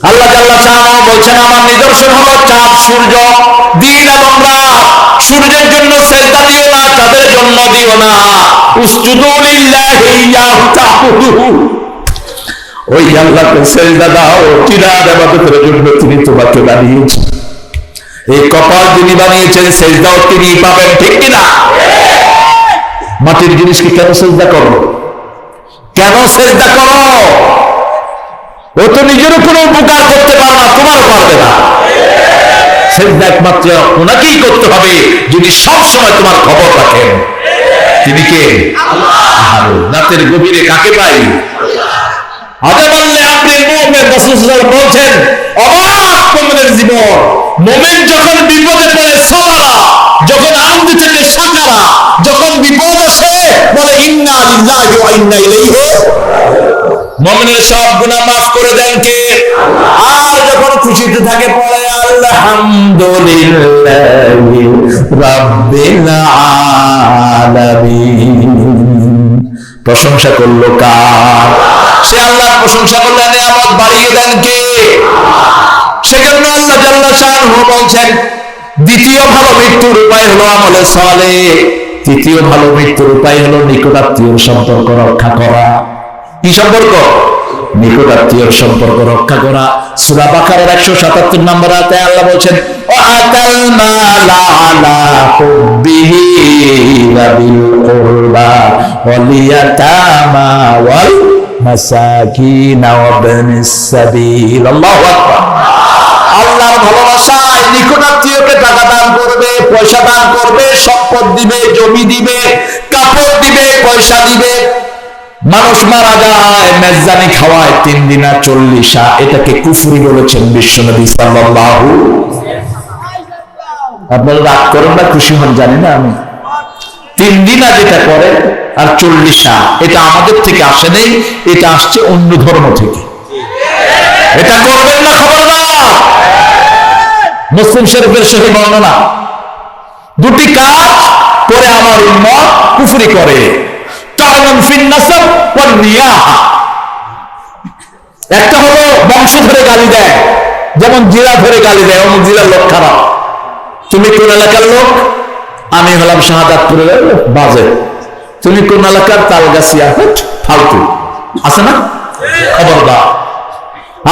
আল্লাহ জাল্লা শাআনহু বলছেন, আমার নিদর্শন হলো চাঁদ, সূর্য, দিন এবং রাত। সূর্যের জন্য সেজদা দিও না, চাঁদের জন্য দিও না। উসজুদু লিল্লাহি ইয়াহু তা'বুদু, ওই আল্লাহকে সেজদা দাও, চিরাদ ইবাদতের জন্য তিনি তোমাকে বানিয়েছেন। এই কপাল যিনি বানিয়েছেন, সেজদাও তিনি পাবেন, ঠিক কিনা? মাটির জিনিসকে কেন সেজদা করো? কেন সেজদা করো? ও তো নিজের কোনো উপকার করতে পারে না, তোমারও পারবে না। সেজদা একমাত্র ওনাকেই করতে হবে যিনি সব সময় তোমার খবর রাখেন। তিনি কে? আল্লাহ। রাতের গভীরে কাকে পাই? আগে বললে আপনি মুমিন, রাসূল সাল্লাল্লাহু আলাইহি ওয়াসাল্লাম বলছেন, অবাক মুমিনের জীবন। মুমিন যখন বিপদে পড়ে সাবারা, যখন আনন্দ থেকে সাকারা, যখন বিপদ আসে বলে ইন্না লিল্লাহি ওয়া ইন্না ইলাইহি। মুমিনের সব গুনাহ মাফ করে দেন কে? আর যখন খুশিতে থাকে পড়ে আলহামদুলিল্লাহি রাব্বিল আলামিন। প্রশংসা করলো কার? সে আল্লাহর প্রশংসা করলে নিয়ামত বাড়িয়ে দেন কে? সেজন্য আল্লাহ জাল্লা শাআনহু বলছেন, দ্বিতীয় ভালো মৃত্যুর উপায় হলো আমলে সালেহ। তৃতীয় ভালো মৃত্যুর উপায় হলো নিকটাত্মীয় সম্পর্ক রক্ষা করা। কি সম্পর্ক? নিকটাত্মীয় সম্পর্ক রক্ষা করা। সূরা বাকারার 177 নম্বর আয়াতে আল্লাহ বলছেন, ওয়াতাল মালা আলা হুব্বিহি বিল কুরবা ওয়াল ইয়াতামা ওয়াল মাসাকিন ওয়া ইবনিস সাবিল। আল্লাহু আকবার। আল্লাহর ভালোবাসায় নিকটাত্মীয়কে টাকা দান করবে, পয়সা দান করবে, সম্পদ দিবে, জমি দিবে, কাপড় দিবে, পয়সা দিবে। মানুষ মারা যায়, মেজবানি খাওয়ায় 3 দিনা 40, এটাকে কুফরি বলেছেন বিশ্বনবী সাল্লাল্লাহু। আপনারা রাগ করেন না, খুশি হন জানি না আমি। 3 দিনা যেটা করে আর 40, এটা আমাদের থেকে আসে নেই, এটা আসছে অন্য ধর্ম থেকে। এটা করবেন না, খবরদার। মুসলিম শরীফের সহিহ বর্ণনা, 2টি কাজ করে আমার উম্মত কুফরি করে। একটা হলো বংশ ধরে গালি দেয়, যেমন জিলা ধরে গালি দেয়, অমুক জিলার লোক খারাপ। তুমি কোন এলাকার লোক? আমি হলাম শাহাদাতপুরের বাজে। তুমি কোন এলাকার? তালগাছিয়া। ফালতু আছে না? খবরদার।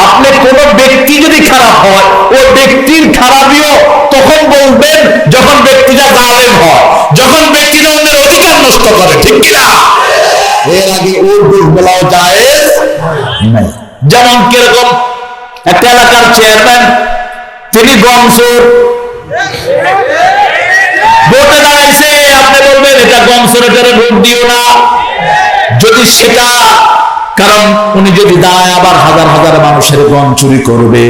আপনি কোন ব্যক্তি যদি খারাপ হয়, ওই ব্যক্তির খারাপিও তখন বলবেন যখন ব্যক্তিটা জালেম হয়, যখন ব্যক্তিটা অন্যের অধিকার নষ্ট করে, ঠিক কিনা? এর আগে ওর দোষ বলাও জায়েজ নাই। যেমন কিরকম, একটা এলাকার চেয়ারম্যান, তিনি গমসুর, ভোটে দাঁড়াইছে, আপনি বলবেন এটা গমসুর, এটারে ভোট দিও না। যদি সেটা, কারণ উনি যদি দাঁড়ায় আবার হাজার হাজার মানুষের গম চুরি করবে,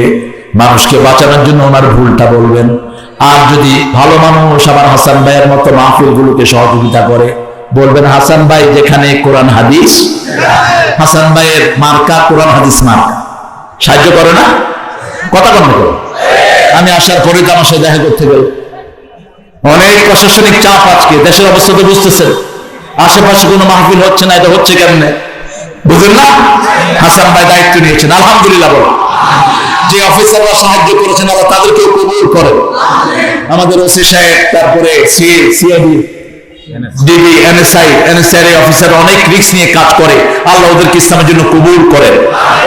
মানুষকে বাঁচানোর জন্য ওনার ভুলটা বলবেন। আর যদি ভালো মানুষ আবার হাসান ভাইয়ের মতো মাহফিল গুলোকে সহযোগিতা করে, বলবেন হাসান ভাই যেখানে কোরআন হাদিস, হাসান ভাইয়ের মার্কা কোরআন হাদিস মার্কা, সাহায্য করে না? কথা বন্ধ করো। আমি আসার পরে তো আমার সাথে দেখা করতে গেল, অনেক প্রশাসনিক চাপ। আজকে দেশের অবস্থা তো বুঝতেছেন, আশেপাশে কোনো মাহফিল হচ্ছে না, এটা হচ্ছে কেমনে বুঝেন না? হাসান ভাই দায়িত্ব নিয়েছেন, আলহামদুলিল্লাহ বলো। যে অফিসাররা সাহায্য করেছেন আল্লাহ তাদেরকে কবুল করেন। আমাদের ওসি সাহেব, তারপরে সিআইডি, ডিবি, এনএসআই অফিসার অনেক রিস্ক নিয়ে কাজ করে, আল্লাহ ওদেরকে ইসলামের জন্য কবুল করেন।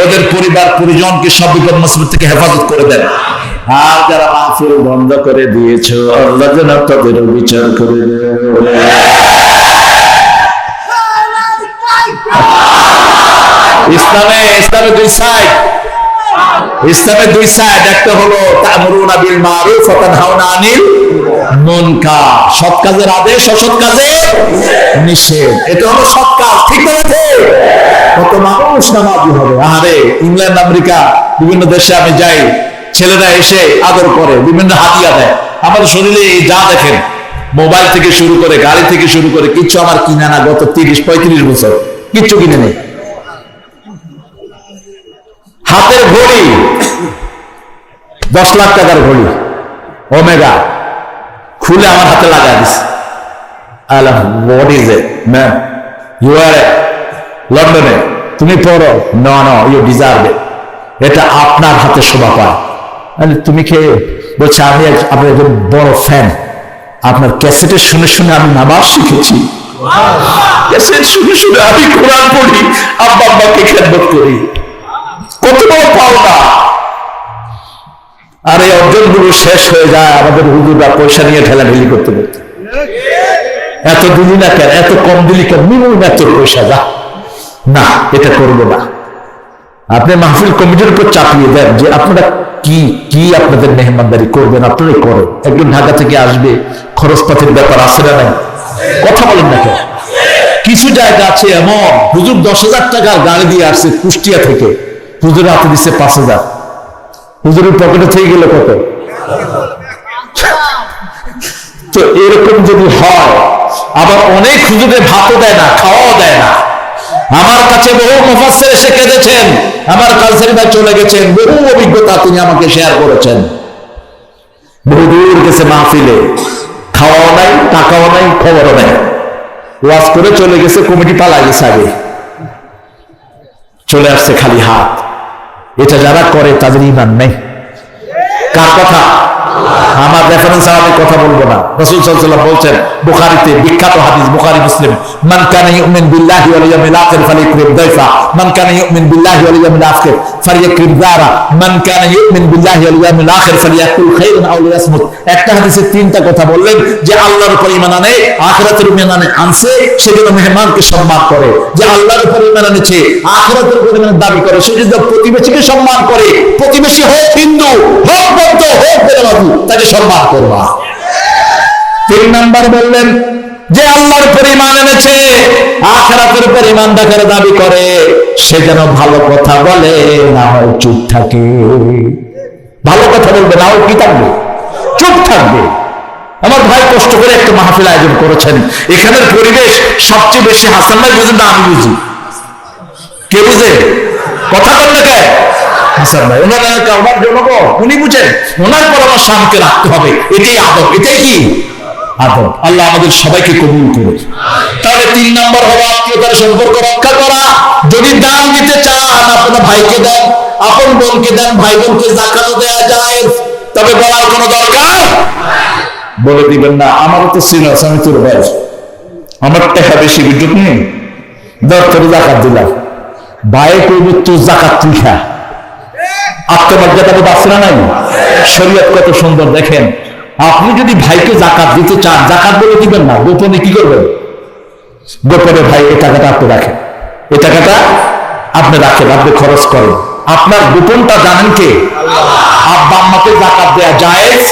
ওদের পরিবার পরিজনকে সব বিপদ মুসিবত থেকে হেফাজত করে দেন। আর যারা মাহফিল বন্ধ করে দিয়েছো, আল্লাহ যেন তাদের বিচার করে দেন। ইসলামে দুই সাইড। একটা হলো তা'মুরুনা বিল মারুফ ওয়া তানহাউনা আনিল মুনকার, সৎ কাজের আদেশ, অসৎ কাজের নিষেধ। এটা হলো সৎ কাজ, ঠিক আছে? কত মানুষ নামাজি হবে। আরে ইংল্যান্ড, আমেরিকা, বিভিন্ন দেশে আমি যাই, ছেলেরা এসে আদর করে, বিভিন্ন হাদিয়া দেয়। আমাদের শরীরে যা দেখেন, মোবাইল থেকে শুরু করে, গাড়ি থেকে শুরু করে, কিচ্ছু আমার কিনা না। গত 30-35 বছর কিচ্ছু কিনে নেই। হাতের ঘড়ি 10 লাখ টাকার ঘড়ি, ওমেগা, খুলে আমার হাতে লাগাই this. What is it, man? You are London. তুমি পড়ো, no, you deserve it. এটা আপনার হাতে শোভা পায়। তুমি কে? বলছে আমি আপনার একজন বড় ফ্যান, আপনার ক্যাসেটে শুনে শুনে আমি নামাজ শিখেছি, ক্যাসেট শুনে শুনে আমি কোরআন পড়ি, আব্বা আব্বাকে খেদমত করি। কত বড় পাওনা! আর এই অর্জনগুলো শেষ হয়ে যায় আমাদের হুজুররা পয়সা নিয়ে ঠেলাঠেলি করতে করতে। এত দিলি না কেন, এত কম দিলি কেন, মিনিমাম এত পয়সা যা না, এটা করবো না। আপনি মাহফিল কমিটির উপর চাপিয়ে দেন যে আপনারা কি কি আপনাদের মেহমানদারি করবেন, আপনারাই করেন। একজন ঢাকা থেকে আসবে, খরচপাতির ব্যাপার আছে না নাই? কথা বলেন না কেন? কিছু জায়গা আছে এমন, হুজুর 10,000 টাকার গাড়ি দিয়ে আসছে কুষ্টিয়া থেকে, হুজুর হাতে দিচ্ছে 5,000, হুজুরের পকেটে থেকে গেল কত? তো এরকম যদি হয়, আবার অনেক হুজুরে ভাতও দেয় না, খাওয়াও দেয় না। আমার কাছে বহু মুফাসসির এসে কেঁদেছেন, আমার কালসারি ভাই চলে গেছেন, বহু অভিজ্ঞতা তিনি আমাকে শেয়ার করেছেন। বহু দূর গেছে মাহফিলে, খাওয়াও নাই, টাকাও নাই, খবরও নাই, ওয়াজ করে চলে গেছে, কমিটি পালা গেছে, আগে চলে আসছে খালি হাত। এটা যারা করে তাদের ঈমান নেই। কার কথা? আমার রেফারেন্স আমি কথা বলবো না। রাসূল সাল্লাল্লাহু আলাইহি ওয়াসাল্লাম বলছেন বুখারীতে, বিখ্যাত হাদিস, বুখারী মুসলিম, মান কানা ইউমিন বিল্লাহি ওয়াল ইয়াউমিল আখির ফালিয়াকরিম দাইফা, মান কানা ইউমিন বিল্লাহি ওয়াল ইয়াউমিল আখির ফালিয়াকরিম যারা, মান কানা ইউমিন বিল্লাহি ওয়াল ইয়াউমিল আখির ফালিয়াকুল খাইরান আও লিয়াসমুত। একটা হাদিসে 3টা কথা বললেন যে আল্লাহর উপর ঈমান আনে, আখিরাতের উপর ঈমান আনছে, সেজন্য মেহমানকে সম্মান করে। যে আল্লাহর উপর ঈমান এনেছে, আখিরাতের উপর ঈমানের দাবি করে, সে যদি প্রতিবেশীকে সম্মান করে, প্রতিবেশী হোক হিন্দু, হোক বৌদ্ধ, হোক বেদাবাদী, তাকে সম্মান করবা। 3 নাম্বার বললেন যে আল্লাহর উপর ঈমান এনেছে, আখিরাতের উপর ঈমান রাখার দাবি করে, সে যেন ভালো কথা বলে, না হয় চুপ থাকে। ভালো কথা বলবে, না হয় কি থাকবে? চুপ থাকবে। আমার ভাই কষ্ট করে একটা মাহফিল আয়োজন করেছেন, এখানের পরিবেশ সবচেয়ে বেশি হাসান ভাই বুঝেন না আমি বুঝি? কে বুঝে? কথা বললে কে? হাসান ভাই। ওনার জনগণ, উনি বুঝেন, ওনার পরামর্শ আমাকে রাখতে হবে। এটাই আদব, এটাই কি আদব। আল্লাহ আমাদের সবাইকে কবুল করে। তাহলে 3 নম্বর হলো আত্মীয়তার সম্পর্ক রক্ষা করা। যদি দান দিতে চান, আপনার ভাইকে দেন, আপন বোনকে দেন, ভাই বোনকে যাকাতও দেয়া যায়, তবে বলার কোনো দরকার বলে দিবেন না আমারও তো ছিল, আমি তোর ভাই, আমার টাকা বেশি বিদ্যুৎ নেই, তোর জাকাত দিলাম, ভাই করবো তোর জাকাত তুই খা। আত্মমর্যাদা বোধ আছে না নাই? শরীয়ত কত সুন্দর দেখেন। আপনি যদি ভাইকে জাকাত দিতে চান, জাকাত বলে দিবেন না, গোপনে কি করবেন? গোপনে ভাই এই টাকাটা আপনি রাখেন, এই টাকাটা আপনি রাখেন, আপনি খরচ করেন। আপনার গোপনটা জানেন কে? আব্বা আম্মাকে জাকাত দেয়া জায়েজ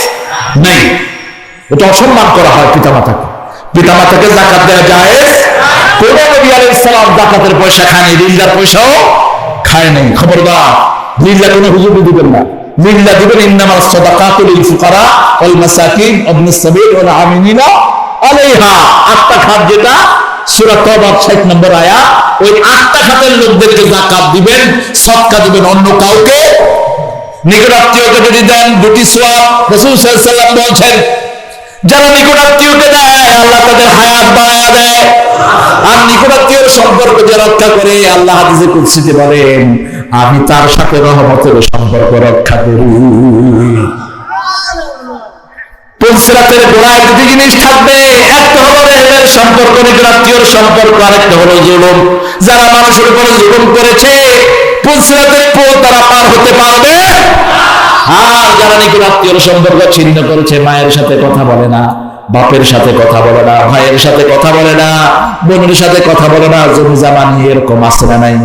নেই, এটা অসম্মান করা হয় পিতামাতাকে। পিতামাতাকে জাকাত দেয়া জায়েজ। কোন নবী আলাইহিস সালাম জাকাতের পয়সা খায়নি, রিল্লার পয়সাও খায় নাই। খবরদার, লিল্লাহ কোনো হুজুর দিবেন না, লিল্লাহ দিবেন ইন্নামাস সাদাকাতু লিল ফুকারা ওয়াল মাসাকিন ওয়াবনিস সাবিল ওয়াল আমিনিনা আলাইহা। 8টা খাত, যেটা সূরা তাওবার 60 নম্বর আয়াত, ওই 8টা খাতের লোকদেরকে যাকাত দিবেন, সদকা দিবেন, অন্য কাউকে। নিকটাত্মীয়কে যদি দেন 2টি সওয়াব। রাসূল সাল্লাল্লাহু আলাইহি ওয়াসাল্লাম বলেছেন যারা নিকটাত্মীয়কে দেয়, আল্লাহ তাদের হায়াত বাড়ায়া দেয়। আর নিকটাত্মীয়র সম্পর্ক যে রক্ষা করে, আল্লাহ হাদিসে কুদসিতে বলেন আমি তার সাথে রহমতের সম্পর্ক রক্ষা করি। পুলসিরাতের গোড়ায় 2টি জিনিস থাকবে, একটা হলো রেহেমের সম্পর্ক, নিকটাত্মীয়র সম্পর্ক, আরেকটা হলো জুলুম। যারা মানুষের উপর জুলুম করেছে, পুলসিরাতের পোল তারা পার হতে পারবে। আর যারা নিকটাত্মীয়র সম্পর্ক ছিন্ন করেছে, মায়ের সাথে কথা বলে না, বাপের সাথে কথা বলে না, ভাইয়ের সাথে কথা বলে না, বোনের সাথে কথা বলে না, জমি জামা নিয়ে এরকম আছে না নাই?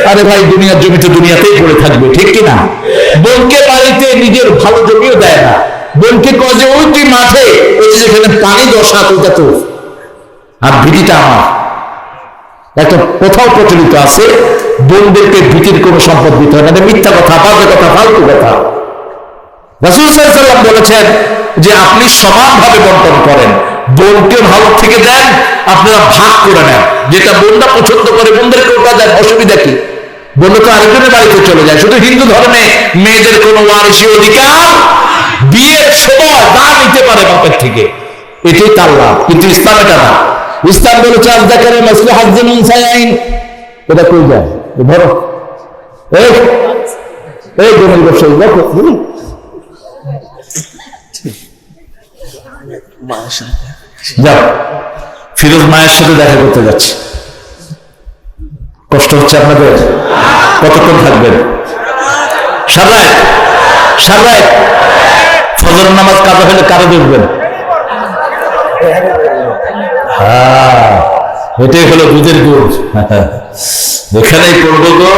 আরে ভাই, দুনিয়ার জমি তো দুনিয়াতেই পড়ে থাকবে, ঠিক কিনা? বোনকে বাড়িতে নিজের ভালো জমিও দেয় না, বোনকে কয় যে ওই তুই মাঠে, ওই যেখানে পানি দশা ওইটা তো, আর ভিটিটা আমার। একটা কোথাও প্রচলিত আছে, বোনদেরকে ভিটির কোনো সম্পদ দিতে হয় না, মিথ্যা কথা, বাজে কথা, ফালতু কথা। রাসূল সাল্লাল্লাহু আলাইহি ওয়াসাল্লাম বলেছেন যে আপনি সমানভাবে বন্টন করেন, বোনকে ভালো থেকে দেন, আপনারা ভাগ করে নেন। যেটা বোনরা পছন্দ করে বোনদেরকে ওটা দেন, অসুবিধা কি? বোন তো আরেকজনের বাড়িতে চলে যায়। শুধু হিন্দু ধর্মে মেয়েদের কোনো ওয়ারিশি অধিকার, বিয়ের সময় না নিতে পারে বাপের থেকে, এটাই তার লাভ। কিন্তু ইসলাম এটা না। ইসলাম বলেছে আযযাকারু মিসলু হাজ্জিল উনসায়াইন। এটা কই যায়? ধরো এই জমির ব্যবসা যাও, ফিরোজ মায়ের সাথে দেখা করতে যাচ্ছে। কষ্ট হচ্ছে আপনাদের? কতক্ষণ থাকবেন? সারা রাত ফজর নামাজ কাজা হলে কারো দেখবেন? হ্যাঁ, এটাই হলো দুধের দুধ, এখানেই করবো গো।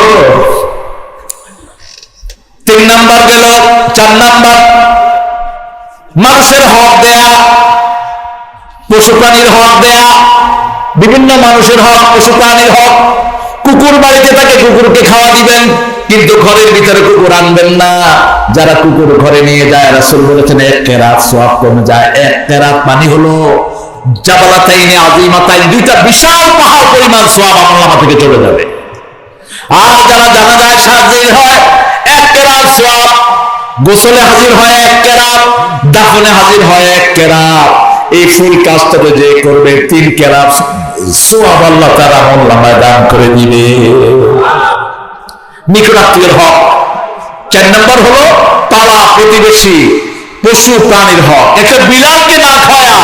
3 নাম্বার গেল। 4 নাম্বার, মানুষের হক দেয়া, পশু প্রাণীর হক দেয়া, বিভিন্ন মানুষের হক, পশু প্রাণীর হক। কুকুর বাড়িতে থাকে, কুকুরকে খাওয়া দিবেন, কিন্তু ঘরের ভিতরে কুকুর আনবেন না। যারা কুকুর ঘরে নিয়ে যায়, রাসূল বলেছেন 1 কেরাত সওয়াব কমে যায়। 1 কেরাত মানে হলো জাবালাতাইনে আযীমাতাইন, 2টা বিশাল পাহাড় পরিমাণ সওয়াব আমলনামা থেকে চলে যাবে। আর যারা জানাজায় হাজির হয় 1 কেরাত সওয়াব, গোসলে হাজির হয় 1 কেরাত, দাফনে হাজির হয় 1 কেরাত। এই ফুল কাজটাতে যে করবে 3 কেরাত সওয়াব আল্লাহ তাআলা আমলনামায় দান করে দিবে। নিকটাত্মীয়ের হক। 4 নম্বর হলো পাড়া প্রতিবেশী পশু প্রাণীর হক। একটা বিলালকে না খাওয়া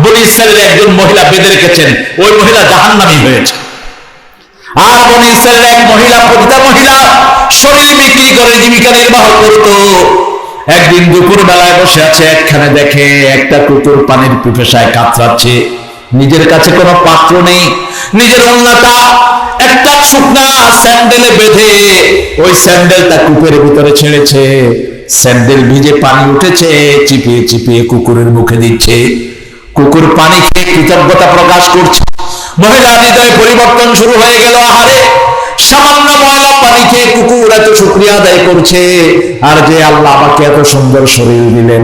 বনি ইসরায়েলের একজন মহিলা বেঁধে রেখেছেন, ওই মহিলা জাহান্নামী হয়েছে। আর বনি ইসরায়েলের এক মহিলা, প্রতিটা মহিলা শরীর বিক্রি করে জীবিকা নির্বাহ করত। একদিন দুপুর বেলায় বসে আছে, একখানে দেখে একটা কুকুর পানির পিপাসায় কাতরাচ্ছে। নিজের কাছে কোনো পাত্র নেই, নিজের ওড়নাটা একটা শুকনা স্যান্ডেলে বেঁধে ওই স্যান্ডেলটা কূপের ভিতরে ছেড়েছে। স্যান্ডেল ভিজে পানি উঠেছে, চিপিয়ে চিপিয়ে কুকুরের মুখে দিচ্ছে। কুকুর পানি খেয়ে কৃতজ্ঞতা প্রকাশ করছে। মহিলা হৃদয়ে পরিবর্তন শুরু হয়ে গেল। আহারে, সামান্য ময়লা পানি খেয়ে কুকুর এত শুকরিয়া আদায় করছে, আর যে আল্লাহ আমাকে এত সুন্দর শরীর দিলেন,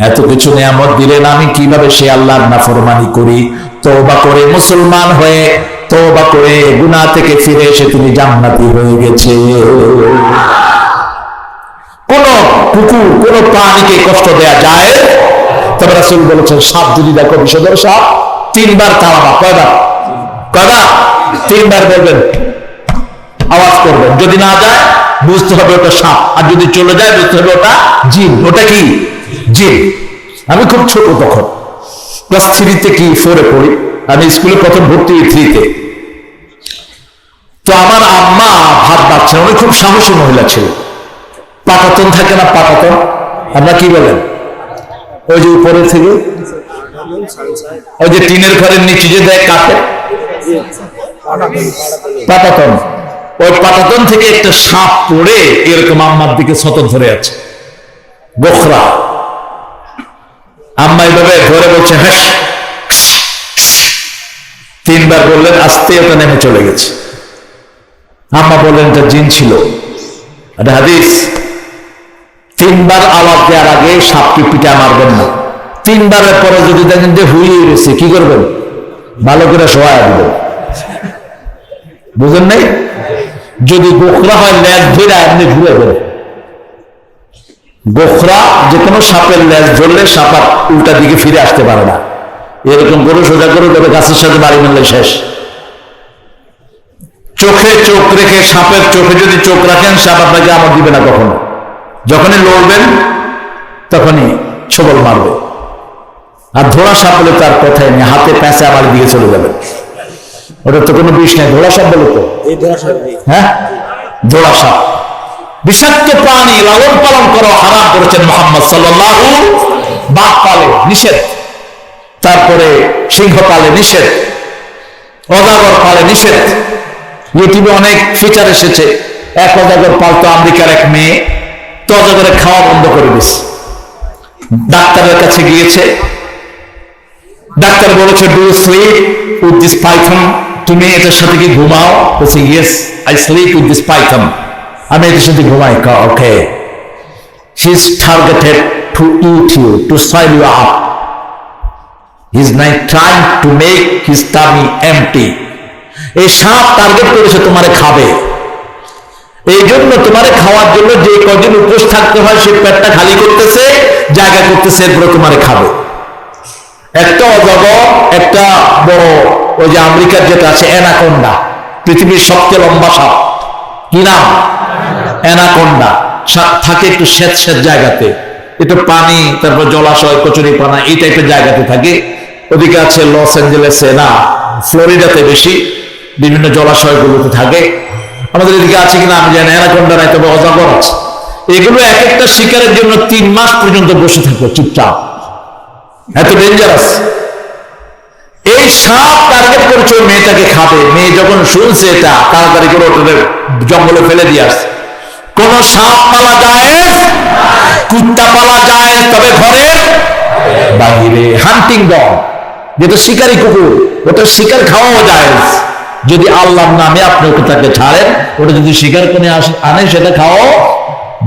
এত কিছু নিয়ামত দিলেন, আমি কিভাবে সে আল্লাহর নাফরমানি করি? তওবা করে মুসলমান হয়ে, তওবা করে গুনাহ থেকে ফিরে এসে তিনি জান্নাতি হয়ে গেছে। কোন কুকুর, কোন প্রাণীকে কষ্ট দেয়া যায়? তবে রাসূল বলেছেন, সাপ যদি দেখো বিষধর সাপ, 3 বার তাড়াবা। কয়বার? 3 বার বলবেন, আওয়াজ করবেন। যদি না যায় বুঝতে হবে ওটা সাপ, আর যদি চলে যায় বুঝতে হবে ওটা জিন। ওটা কি? জিন। আমি খুব ছোট, তখন ক্লাস 3-তে কি 4-এ পড়ি। আমি স্কুলে প্রথম ভর্তি 3-তে। তো আমার আম্মা ভাত বাড়ছেন, উনি খুব সাহসী মহিলা ছিল। পাটাতন থাকে না, পাটাতন, আমরা কি বলেন? ওই যে উপরে থেকে ওই যে টিনের ঘরের নিচে যে দেয় কাঠে, পাটাতন। ওই পাটাতন থেকে একটা সাপ পড়ে এরকম আম্মার দিকে শত ধরে আছে, গোখরা। আম্মা এইভাবে ধরে বলছে, হ্যাঁ। 3 বার বললেন, আস্তে ওটা নেমে চলে গেছে। আম্মা বললেন এটা জিন ছিল। এটা হাদিস। 3 বার আওয়াজ দেওয়ার আগে সাপকে পিটা মারবেন না। 3 বারের পরে যদি দেখেন যে হুইয়ে রয়েছে, কি করবেন? ভালো করে শোয়া দিবেন। বুঝেন নাই? যদি গোখরা হয়, লেজ ধরে আপনি ঘুরে দেবেন। গোখরা যে কোনো সাপের লেজ ধরলে সাপ উল্টা দিকে ফিরে আসতে পারে না। এরকম করে সোজা করে দেবে, গাছের সাথে বাড়ি মারলে শেষ। চোখে চোখ রেখে, সাপের চোখে যদি চোখ রাখেন, সাপ আপনাকে আমল দিবে না কখনো। যখনই লড়বেন তখনই ছবল মারবে। আর ধোড়া সাপ বলে তার কথাই নেই, হাতে প্যাঁচে আমার দিকে চলে যাবে। ওটা তো কোনো বিষ নেই, ধোড়া সাপ বলে তো। হ্যাঁ, ধোড়া সাপ বিষাক্ত প্রাণী, লালন পালন করা হারাম করেছেন মুহাম্মদ সাল্লাল্লাহু। বাঘ পালে নিষেধ, তারপরে সিংহ পালে নিষেধ, অজাগর পালে নিষেধ। ইউটিউবে অনেক ফিচার এসেছে। 1 অজাগর পালতো আমেরিকার এক মেয়ে, তো অজাগরে খাওয়া বন্ধ করে দিস। ডাক্তারের কাছে গিয়েছে, ডাক্তার বলেছে, do you sleep with this python? তুমি এটার সাথে কি ঘুমাও? বলছে, yes, I sleep with this python. আমি এটার সাথে ঘুমাই। Okay, he is targeted to eat you, to size you up. He is now trying to make his tummy empty. এই সাপ টার্গেট করেছে তোমারে খাবে। এই জন্য তোমারে খাওয়ার জন্য যে কদিন উপোস থাকতে হয়, সে পেটটা খালি করতেছে, জায়গা করতেছে, এরপরে তোমারে খাবে। একটা অজগর, একটা বড় ওই যে আমেরিকার যেটা আছে অ্যানাকোন্ডা, পৃথিবীর সবচেয়ে লম্বা সাপ, কি নাম? অ্যানাকোন্ডা। থাকে একটু স্যাঁত স্যাঁত জায়গাতে, একটু পানি, তারপর জলাশয়, কচুরি পানা, এই টাইপের জায়গাতে থাকে। ওদিকে আছে লস অ্যাঞ্জেলেসে, না ফ্লোরিডাতে বেশি বিভিন্ন জলাশয়গুলোতে থাকে। আমাদের এদিকে আছে কিনা আমি জানি, অ্যানাকোন্ডা নাই, তবে অজগর আছে। এগুলো এক একটা শিকারের জন্য 3 মাস পর্যন্ত বসে থাকবে চুপচাপ, এত ডেঞ্জারাস। এই সাপ টার্গেট করেছে ওই মেয়েটাকে খাবে। মেয়ে যখন শুনছে এটা, তাড়াতাড়ি করে ওটা জঙ্গলে ফেলে দিয়ে আসছে। কোন সাপ পালা যায়, কুত্তা পালা যায়, তবে ঘরের বাহিরে। হান্টিং ডগ, যেটা শিকারী কুকুর, ওটা শিকার খাওয়াও যায় যদি আল্লাহর নামে আপনি ওকে তাকে ছাড়েন। ওটা যদি শিকার করে আনে, সেটা খাওয়াও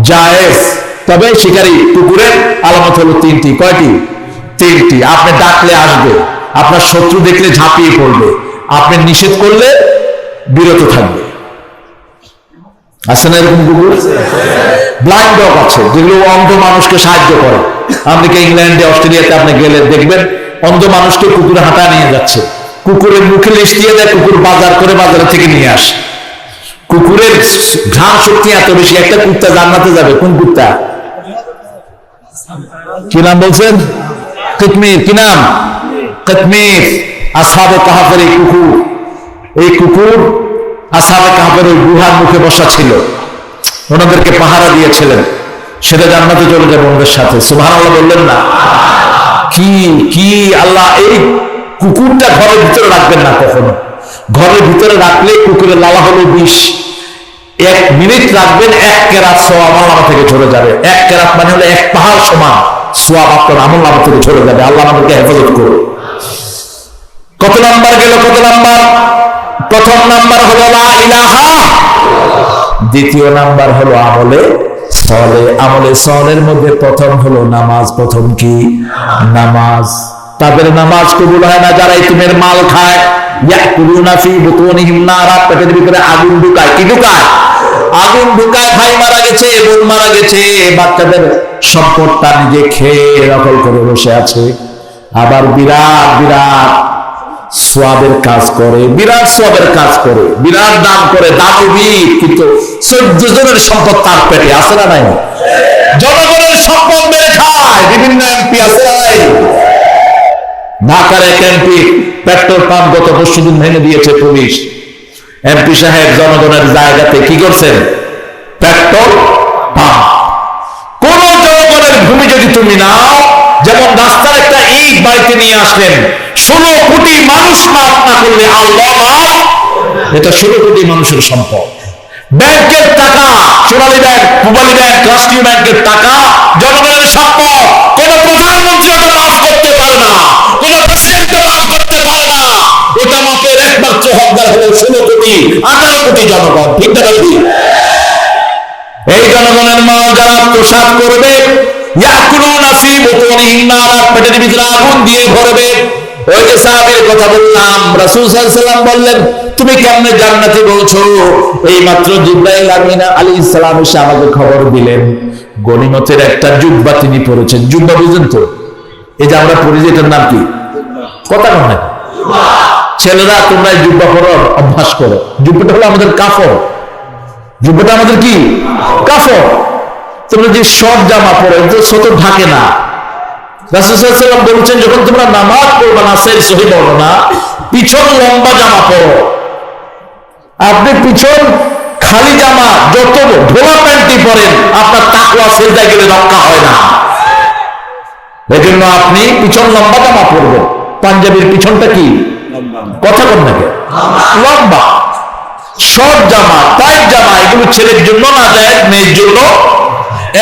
জায়েজ। তবে শিকারী কুকুরের আলামত হলো 3টি। কয়টি? 3টি। আপনি ডাকলে আসবে, আপনার শত্রু দেখলে ঝাঁপিয়ে পড়বে, আপনি নিষেধ করলে বিরত থাকবে। আছে না এরকম কুকুর? ব্লাইন্ড ডগ আছে, যেগুলো অন্ধ মানুষকে সাহায্য করে। আমেরিকা, ইংল্যান্ডে, অস্ট্রেলিয়াতে আপনি গেলে দেখবেন অন্ধ মানুষকে কুকুরে হাঁটা নিয়ে যাচ্ছে, কুকুরের মুখে লিস্টিয়ে দেয়, কুকুর বাজার করে বাজার থেকে নিয়ে আসে। কুকুরের ঘ্রাণ শক্তি এত বেশি। একটা কুত্তা জান্নাতে যাবে। কোন কুত্তা? কি নাম বলছেন? কিতমির। কি নাম? কিতমির। আসহাবে কাহাফের এই কুকুর, এই কুকুর আসহাবে কাহাফের ওই গুহার মুখে বসা ছিল, ওনাদেরকে পাহারা দিয়েছিলেন। সেটা জান্নাতে চলে যাবে ওদের সাথে। সুবহানাল্লাহ বললেন না? কি কি আল্লাহ! এই কুকুরটা ঘরের ভিতরে রাখবেন না কখনো। ঘরের ভিতরে রাখলে কুকুরের লালা হলো বিষ। 1 মিনিট রাখবেন, 1 কেরাত সওয়াব আমল থেকে ঝরে যাবে। 1 কেরাত মানে হলো 1 পাহাড় সমান সওয়াব আপনার আমল নামা থেকে ঝরে যাবে। আল্লাহ আমাদেরকে হেফাজত করুন। কত নাম্বার গেল? কত নাম্বার? প্রথম নাম্বার হলো লা ইলাহা, দ্বিতীয় নাম্বার হলো আমলে সলে। আমলে সলের মধ্যে প্রথম হলো নামাজ। প্রথম কি? নামাজ। তাদের নামাজ কবুল হয় না যারা ইতিমের মাল খায়। ইয়াকুলুনা ফি বুতুনিহিম নারা, পেটের ভিতরে আগুন ঢুকায়। কি ঢুকায়? আগুন ঢুকায়। ভাই মারা গেছে, বোন মারা গেছে, বাচ্চাদের সম্পদটা নিজে খেয়ে দখল করে বসে আছে। আবার বিরাট বিরাট সোয়াবের কাজ করে, বিরাট সোয়াবের কাজ করে, বিরাট দান করে, দানবী, কিন্তু 14 জনের সম্পদ তার পেটে। আছে না নাই? জনগণের সম্পদ মেরে খায়। বিভিন্ন এমপি আছে না নাই? ঢাকার এক এমপি পেট্রোল পাম্প গত 10 দিন ভেঙে দিয়েছে পুলিশ। এমপি সাহেব জনগণের জায়গাতে কি করছেন? Petrol pump. কোন জনগণের ভূমি যদি তুমি নাও, যেমন রাস্তার একটা ইট বাড়িতে নিয়ে আসলেন, 16 কোটি মানুষ মাফ না করলে আল্লাহ মাফ। এটা 16 কোটি মানুষের সম্পদ। ব্যাংকের টাকা, সোনালী ব্যাংক, পূবালী ব্যাংক, রাষ্ট্রীয় ব্যাংকের টাকা জনগণের সম্পদ। কোন প্রধানমন্ত্রী ওটা মাফ করতে পারে না, কোন প্রেসিডেন্ট মাফ করতে পারে না। ওটা মাফের একমাত্র হকদার হলো 16 কোটি 18 কোটি জনগণ। ঠিক না? এই জনগণের মাল যারা প্রসাদ করবে, ইয়াকুলুনা ফি বুতুনিহিম নারা, পেটের ভিতরে আগুন দিয়ে ভরবে। ওই যে সাহাবীর কথা বললাম, রাসূল সাল্লাল্লাহু আলাইহি ওয়াসাল্লাম বললেন, তুমি কেমনে জান্নাতি বলছো? এই মাত্র জিবরাইল আমিন আলাইহিস সালাম এসে আমাকে খবর দিলেন, গনিমতের একটা জুব্বা তিনি পরেছেন। জুব্বা বুঝেন তো? এই যে আমরা পরি, এটার নাম কি? কথা কন না ছেলেরা, তোমরা জুব্বা পরার অভ্যাস করো। জুব্বাটা হলো আমাদের কাফর। জুব্বাটা আমাদের কি? কাফর। তোমরা যে শর্ট জামা পরো, ছোট ঢাকে না। রাসূল সাল্লাল্লাহু আলাইহি ওয়াসাল্লাম বলেছেন, যখন তোমরা নামাজ পড়বা না, সেই সহি বর্ণনা, পিছন লম্বা জামা পরো। আপনি পিছন খালি জামা, যত ঢোলা প্যান্টই পরেন, আপনার তাকওয়া সেজদায় গেলে রক্ষা হয় না। এজন্য আপনি পিছন লম্বা জামা পরবেন। পাঞ্জাবির পিছনটা কি? কথা বল নাকি? লম্বা। শর্ট জামা, টাইট জামা, এগুলো ছেলের জন্য না যায়, মেয়ের জন্য।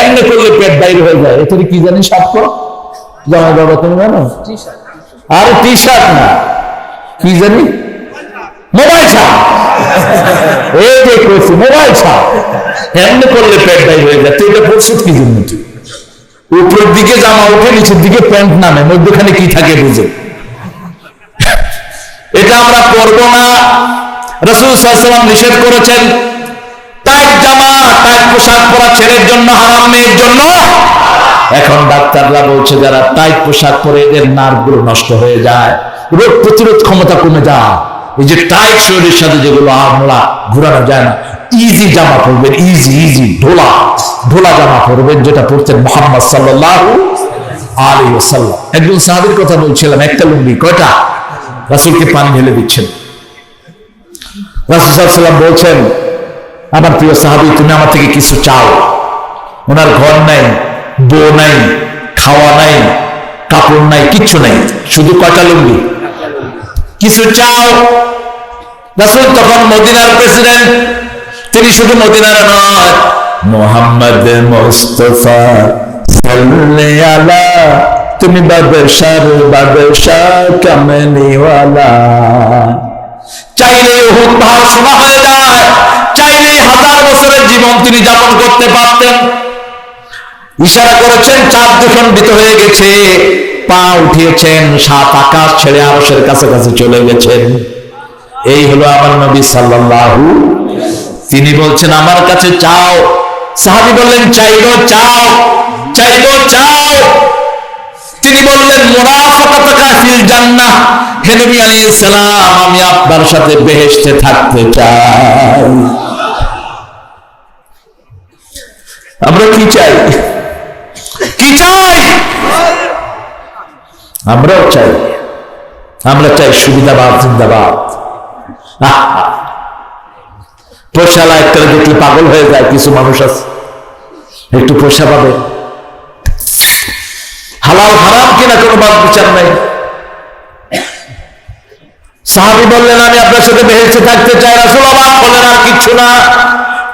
এমনি করলে পেট বাইরে হয়ে যায়। এটাকে কি জানি সাপ জামা, বাবা তুমি জানো? আর টি শার্ট না, কি জানি? মোবাইল ছাপ। এই যে করছি মোবাইল ছাপ। এমনি করলে পেট বাইরে হয়ে যায়। তো এটা পড়ছো কি জন্য? উপরের দিকে জামা উঠে, নিচের দিকে প্যান্ট নামে, মধ্যখানে কি থাকে বুঝে। এটা আমরা পরবো না। রাসূল সাল্লাল্লাহু আলাইহি ওয়াসাল্লাম নিষেধ করেছেন। টাইট জামা, টাইট পোশাক পরা ছেলের জন্য হারাম, মেয়ের জন্য। এখন ডাক্তাররা বলছে, যারা টাইট পোশাক পরে, এদের নার্ভগুলো নষ্ট হয়ে যায়, রোগ প্রতিরোধ ক্ষমতা কমে যায়, এই যে টাইট শরীরের সাথে যেগুলো আমরা ঘোরানো যায় না, ইজি জামা পরবেন, ইজি ঢোলা জামা পরবেন, যেটা পড়তেন মুহাম্মদ সাল্লাল্লাহু আলাইহি ওয়াসাল্লাম। একজন সাহাবীর কথা বলছিলাম, একটা লুঙ্গি কয়টা? রাসূলকে পানি ঢেলে দিচ্ছেন। রাসূল সাল্লাল্লাহু আলাইহি ওয়াসাল্লাম বলছেন, আমার প্রিয় সাহাবী, তুমি আমার থেকে কিছু চাও। ওনার ঘর নাই, বউ নাই, খাওয়া নাই, কাপড় নাই, কিচ্ছু নাই, শুধু কয়টা লুঙ্গি। কিছু চাও। রাসূল তখন মদিনার প্রেসিডেন্ট, তিনি শুধু মদিনার নয়, মুহাম্মদ মুস্তাফা সাল্লি আলা, তুমি বাদশাহ কামলিওয়ালা। চাইলে উহুদ পাহাড় সোনা হয়ে যায়, চাইলে 1000 বছরের জীবন তিনি যাপন করতে পারতেন। ইশারা করেছেন, চাঁদ দ্বিখণ্ডিত হয়ে গেছে, পা উঠিয়েছেন, 7 আকাশ ছেড়ে আরশের কাছাকাছি চলে গেছেন। এই হলো আমার নবী সাল্লাল্লাহু। তিনি বলছেন, আমার কাছে চাও। সাহাবী বললেন, চাইবো চাও। তিনি বললেন, মুরাফাকাতুকা ফিল জান্নাহ, হে নবী আলাইহিস সালাম, আমি আপনার সাথে বেহেশতে থাকতে চাই। আমরা কি চাই? আমরাও চাই। আমরা চাই সুবিধাবাদ, জিন্দাবাদ। পয়সালা একটা দেখলে পাগল হয়ে যায় কিছু মানুষ আছে, একটু পয়সা পাবে, হালাল হারাম কিনা কোনো বাদ বিচার নাই। সাহাবী বললেন, আমি আপনার সাথে বেহেশতে থাকতে চাই। রাসূল অবাক হলেন, আর কিছু না?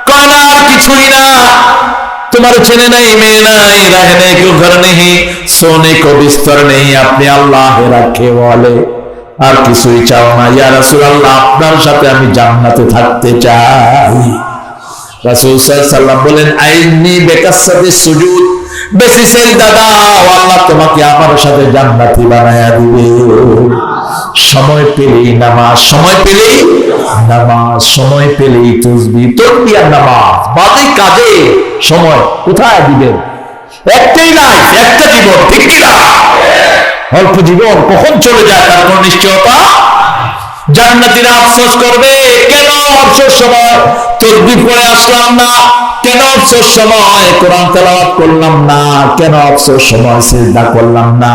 কয় না, আর কিছুই না। तुम्हारे छेने नहीं, मैं नहीं, रहने को घर नहीं, सोने को बिस्तर नहीं, अपने अल्लाह रखे वाले, আর কিছুই চাও না। ইয়া রাসূলুল্লাহ, আপনার সাথে আমি জান্নাতে থাকতে চাই। রাসূল সাল্লাল্লাহু আলাইহি ওয়াসাল্লাম বলেন, আইনি বিকাসসাতি সুজুদ, বেশি সিজদা দাও, আল্লাহ তোমাকে আমার সাথে জান্নাতি বানায়া দিবে। সময় পেলেই নামাজ, সময় পেলেই নামাজ, সময় পেলেই তাসবিহ, আর নামাজ, বাকি কাজে সময় কোথায় দিবেন? একটাই লাইফ, একটা জীবন, ঠিক কি না? অল্প জীবন কখন চলে যায় তার কোনো নিশ্চয়তা। জান্নাতীরা আফসোস করবে, কেন অবসর সময় তাসবিহ পড়ে আসলাম না, কেন অবসর সময় কোরআন তেলাওয়াত করলাম না, কেন অবসর সময় সিজদা করলাম না।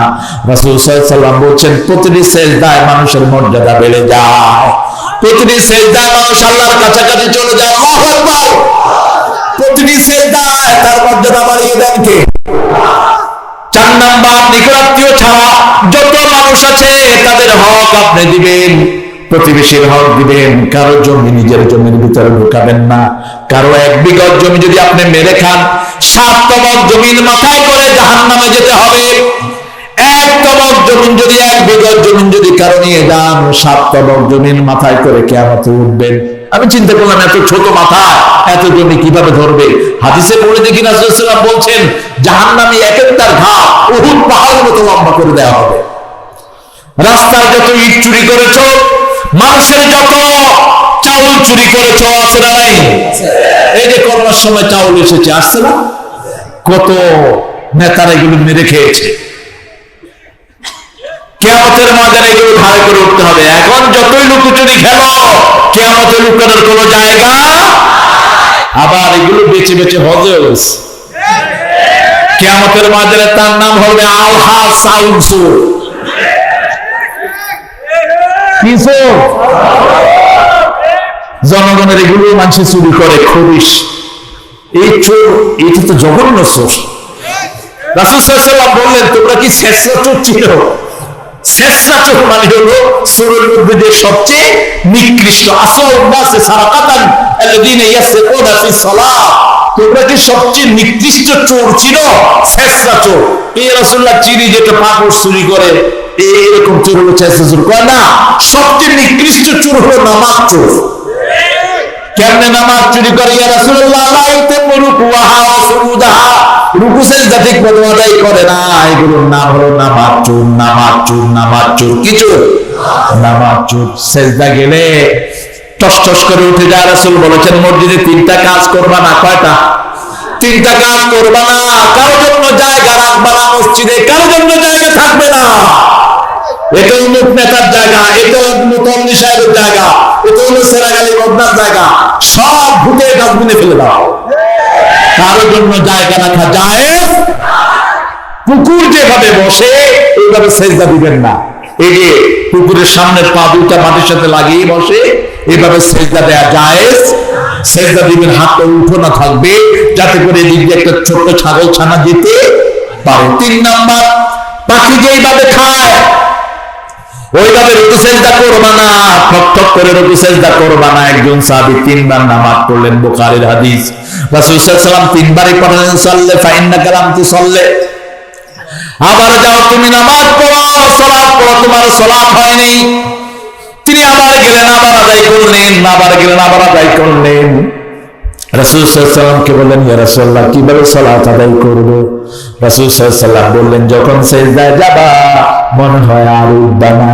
রাসূল সাল্লাল্লাহু আলাইহি ওয়াসাল্লাম বলছেন, প্রতিটি সিজদায় মানুষের মর্যাদা বেড়ে যায়, প্রতিটি সিজদায় মানুষ আল্লাহর কাছাকাছি চলে যায়। আল্লাহু আকবার। প্রতিটি সিজদায় তার মর্যাদা বাড়িয়ে দেন কে? 4 নাম্বার, নিকটাত্মীয় ছাড়া যত মানুষ আছে তাদের হক আপনি দিবেন, প্রতিবেশীর হক দিবেন। কারো জমি নিজের জমির ভিতরে ঢুকাবেন না। কারো 1 বিঘত জমি যদি আপনি মেরে খান, 7 তবক জমিন মাথায় করে জাহান্নামে যেতে হবে। 1 তবক জমিন যদি, 1 বিঘত জমিন যদি কারো নিয়ে যান, 7 তবক জমিন মাথায় করে কিয়ামতে উঠবেন। আমি চিন্তা করলাম, এত ছোট মাথা, এত জমি কিভাবে ধরবে? হাদিসে পড়ে দেখি রাসূল সাল্লাল্লাহু আলাইহি ওয়াসাল্লাম বলছেন, জাহান্নামী এক-একটার ঘাট উহুদ পাহাড়ের মতো লম্বা করে দেওয়া হবে। রাস্তার যত ইট চুরি করেছো, মানুষের যত চাউল চুরি করেছো, আছে না নাই? এই যে করোনার সময় চাউল এসেছে, আসছে না? কত নেতারা এগুলো মেরে খেয়েছে। কিয়ামতের ময়দানে এগুলো ধারে করে উঠতে হবে। এখন যতই লুকোচুরি খেলো, কিয়ামতে লুকানোর কোনো জায়গা। আবার এগুলো বেঁচে বেঁচে হজে হয়েছে। কিয়ামতের ময়দানে তার নাম হবে আলহাজ চাউল চোর। কি চোর? জনগণের এগুলো মানুষ চুরি করে, খবিশ। এই চোর, এটা তো জঘন্য চোর। রাসূল সাল্লাল্লাহু আলাইহি ওয়াসাল্লাম বললেন, তোমরা কি শেষরা চোর ছিল? শেষরা চোর মানে হলো চোরের মধ্যে যে সবচেয়ে নিকৃষ্ট। আসওয়াউন্নাসি সারাকাতান আল্লাযীনা ইয়াসরিকুনা ফিস সালাহ, তোমরা কি সবচেয়ে নিকৃষ্ট চোর ছিল? শেষরা চোর। এই রাসূলুল্লাহ চিনি যেটা পাপড় চুরি করে, এরকম চোর হলো শেষরা চোর। কয় না, সবচেয়ে নিকৃষ্ট চোর হলো নামাজ চোর। কেমনে নামাজ চুরি করে? ইয়া রাসূলুল্লাহ, লা ইউতিমু রুকুআহা ওয়া সুজুদাহা, রুকু সিজদা ঠিক মতো আদায় করে না। এগুলোর নাম হলো নামাজ চোর। নামাজ চোর, নামাজ চোর। কি চোর? নামাজ চোর। সিজদা গেলে টস টস করে উঠে যায়। রাসূল বলেছেন, মসজিদে 3টা কাজ করবা না। কয়টা? 3টা কাজ করবা না। কারো জন্য জায়গা রাখবা না মসজিদে, কারো জন্য জায়গা থাকবে না। এটা অমুক নেতার জায়গা, এটা মুতাল্লি সাহেবের জায়গা, এটা হলো সেরাগালি বদনার জায়গা, সব ভুটে ডাস্টবিনে ফেলে দাও। কারোর জন্য জায়গা রাখা জায়েজ। পুকুর যেভাবে বসে এইভাবে সেজদা দিবেন না। এই যে পুকুরের সামনের পা দুইটা মাটির সাথে লাগিয়ে বসে, এইভাবে সেজদা দেয়া জায়েজ। সেজদা দিবেন, হাতটা উঠোনা থাকবে যাতে করে এদিক দিয়ে একটা ছোট্ট ছাগল ছানা যেতে পারে। 3 নাম্বার, পাখি যেইভাবে খায় ওইভাবে রুকু সেজদা করবা না, ঠক ঠক করে রুকু সেজদা করবা না। একজন সাহাবী 3 বার নামাজ পড়লেন, বুখারীর হাদিস। রাসূল সাল্লাল্লাহু আলাইহি ওয়াসাল্লাম 3 বারই পড়লেন, সাল্লে ফা ইন্নাকা লাম তুসাল্লি, আবার যাও তুমি নামাজ পড়ো, সালাত পড়ো, তোমার সালাত হয়নি। তিনি আবার গেলেন, আবার আদায় করলেন, আবার গেলেন, আবার আদায় করলেন। রাসূল সাল্লাল্লাহু আলাইহি ওয়াসাল্লামকে বললেন, ইয়া রাসূলুল্লাহ কিভাবে সালাত আদায় করব? রাসূল সাল্লাল্লাহু আলাইহি ওয়াসাল্লাম বললেন, যখন সিজদায় যাবা মনে হয় আর উঠবা না,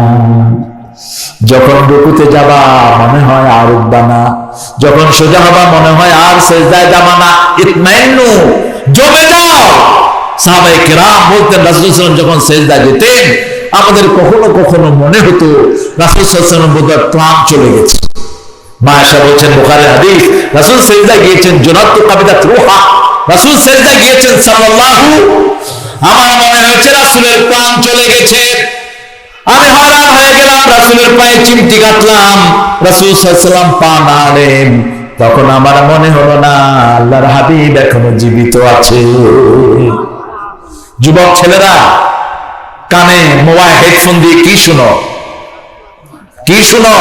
যখন রুকুতে যাবা মনে হয় আর উঠবা না, যখন সোজা হবা মনে হয় আর সিজদায় যাবা না। ইতমাইন্নু, জমে যাও। সাহাবায়ে কেরাম বলতেন, রাসূল সাল্লাল্লাহু আলাইহি ওয়াসাল্লাম যখন সিজদায় যেতেন আমাদের কখনো কখনো মনে হতো রাসূল সাল্লাল্লাহু আলাইহি ওয়াসাল্লাম বোধহয় প্রাণ চলে গেছে। মা আয়েশা বলছেন, বুখারীর হাদিস, রাসূল সিজদায় গিয়েছেন, জুনাতু কাবিদাত রূহা, রাসূল সিজদায় গিয়েছেন সাল্লাল্লাহু, আমার মনে হয়েছে রাসূলের প্রাণ চলে গেছে। আমি হয়রান হয়ে গেলাম, রাসূলের পায়ে চিমটি কাটলাম, রাসূল সাল্লাল্লাহু আলাইহি ওয়াসাল্লাম পা নাড়লেন, তখন আমার মনে হলো না আল্লাহর হাবিব এখনো জীবিত আছে। যুবক ছেলেরা কানে মোবাইল হেডফোন দিয়ে কি শুনো, কি শুনো?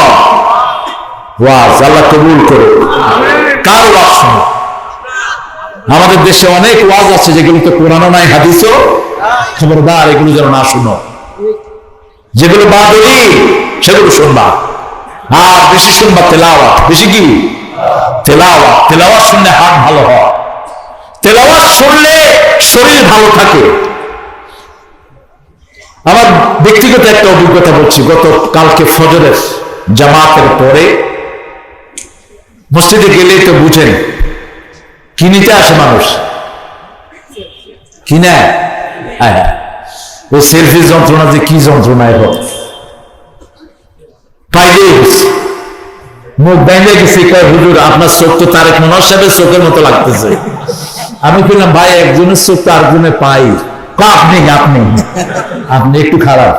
ওয়াজ। আল্লাহ কবুল করুন। কার ওয়াজ শুনো? আমাদের দেশে অনেক ওয়াজ আছে যেগুলো তো কোরআনও নাই, হাদিসও। খবরদার এগুলো যেন না শুনো। যেগুলো বাদলি সেগুলো শুনবা, আর বেশি শুনবা তেলাওয়াত। বেশি কি? তেলাওয়াত। তেলাওয়াত শুনলে হাত ভালো হয়, তেলাওয়াত শুনলে শরীর ভালো থাকে। আমার ব্যক্তিগত একটা অভিজ্ঞতা বলছি। গত কালকে ফজরের জামাতের পরে মসজিদে গেলে তো বুঝেন কি নিতে আসে মানুষ, কি নেয়? ওই সেলফি যন্ত্রণা, যে কি যন্ত্রণা, এখন মুখ বাইরে গেছে, কয় হুজুর আপনার চোখ তো তারেক মনোয়ার সাহেবের চোখের মতো লাগতেছে। আমি বললাম, ভাই একজনের চোখ তো আরেকজনের পাই। আপনি আপনি আপনি একটু খারাপ।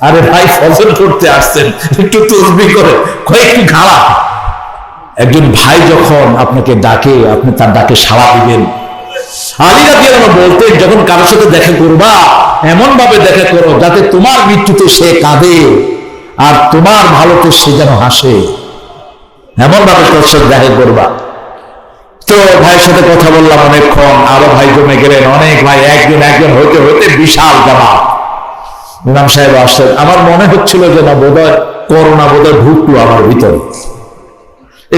আরে ভাই ফজর করতে আসছেন, একটু তসবিহ করে, কয় একটু খারাপ। একজন ভাই যখন আপনাকে ডাকে আপনি তার ডাকে সাড়া দিবেন। আলী রাদিয়াল্লাহু আনহু বলতেন, যখন কারোর সাথে দেখা করবা এমন ভাবে দেখা করো যাতে তোমার মৃত্যুতে সে কাঁদে আর তোমার ভালোতে সে যেন হাসে, এমন ভাবে তার সাথে দেখা করবা। তো ভাইয়ের সাথে কথা বললাম অনেকক্ষণ, আরো ভাই জমে গেলেন, অনেক ভাই, একজন একজন হইতে হইতে বিশাল জামাত। ইমাম সাহেব আসছেন, আমার মনে হচ্ছিল যে না বোধহয় করোনা বোধহয় ঢুকলো আমার ভিতরে।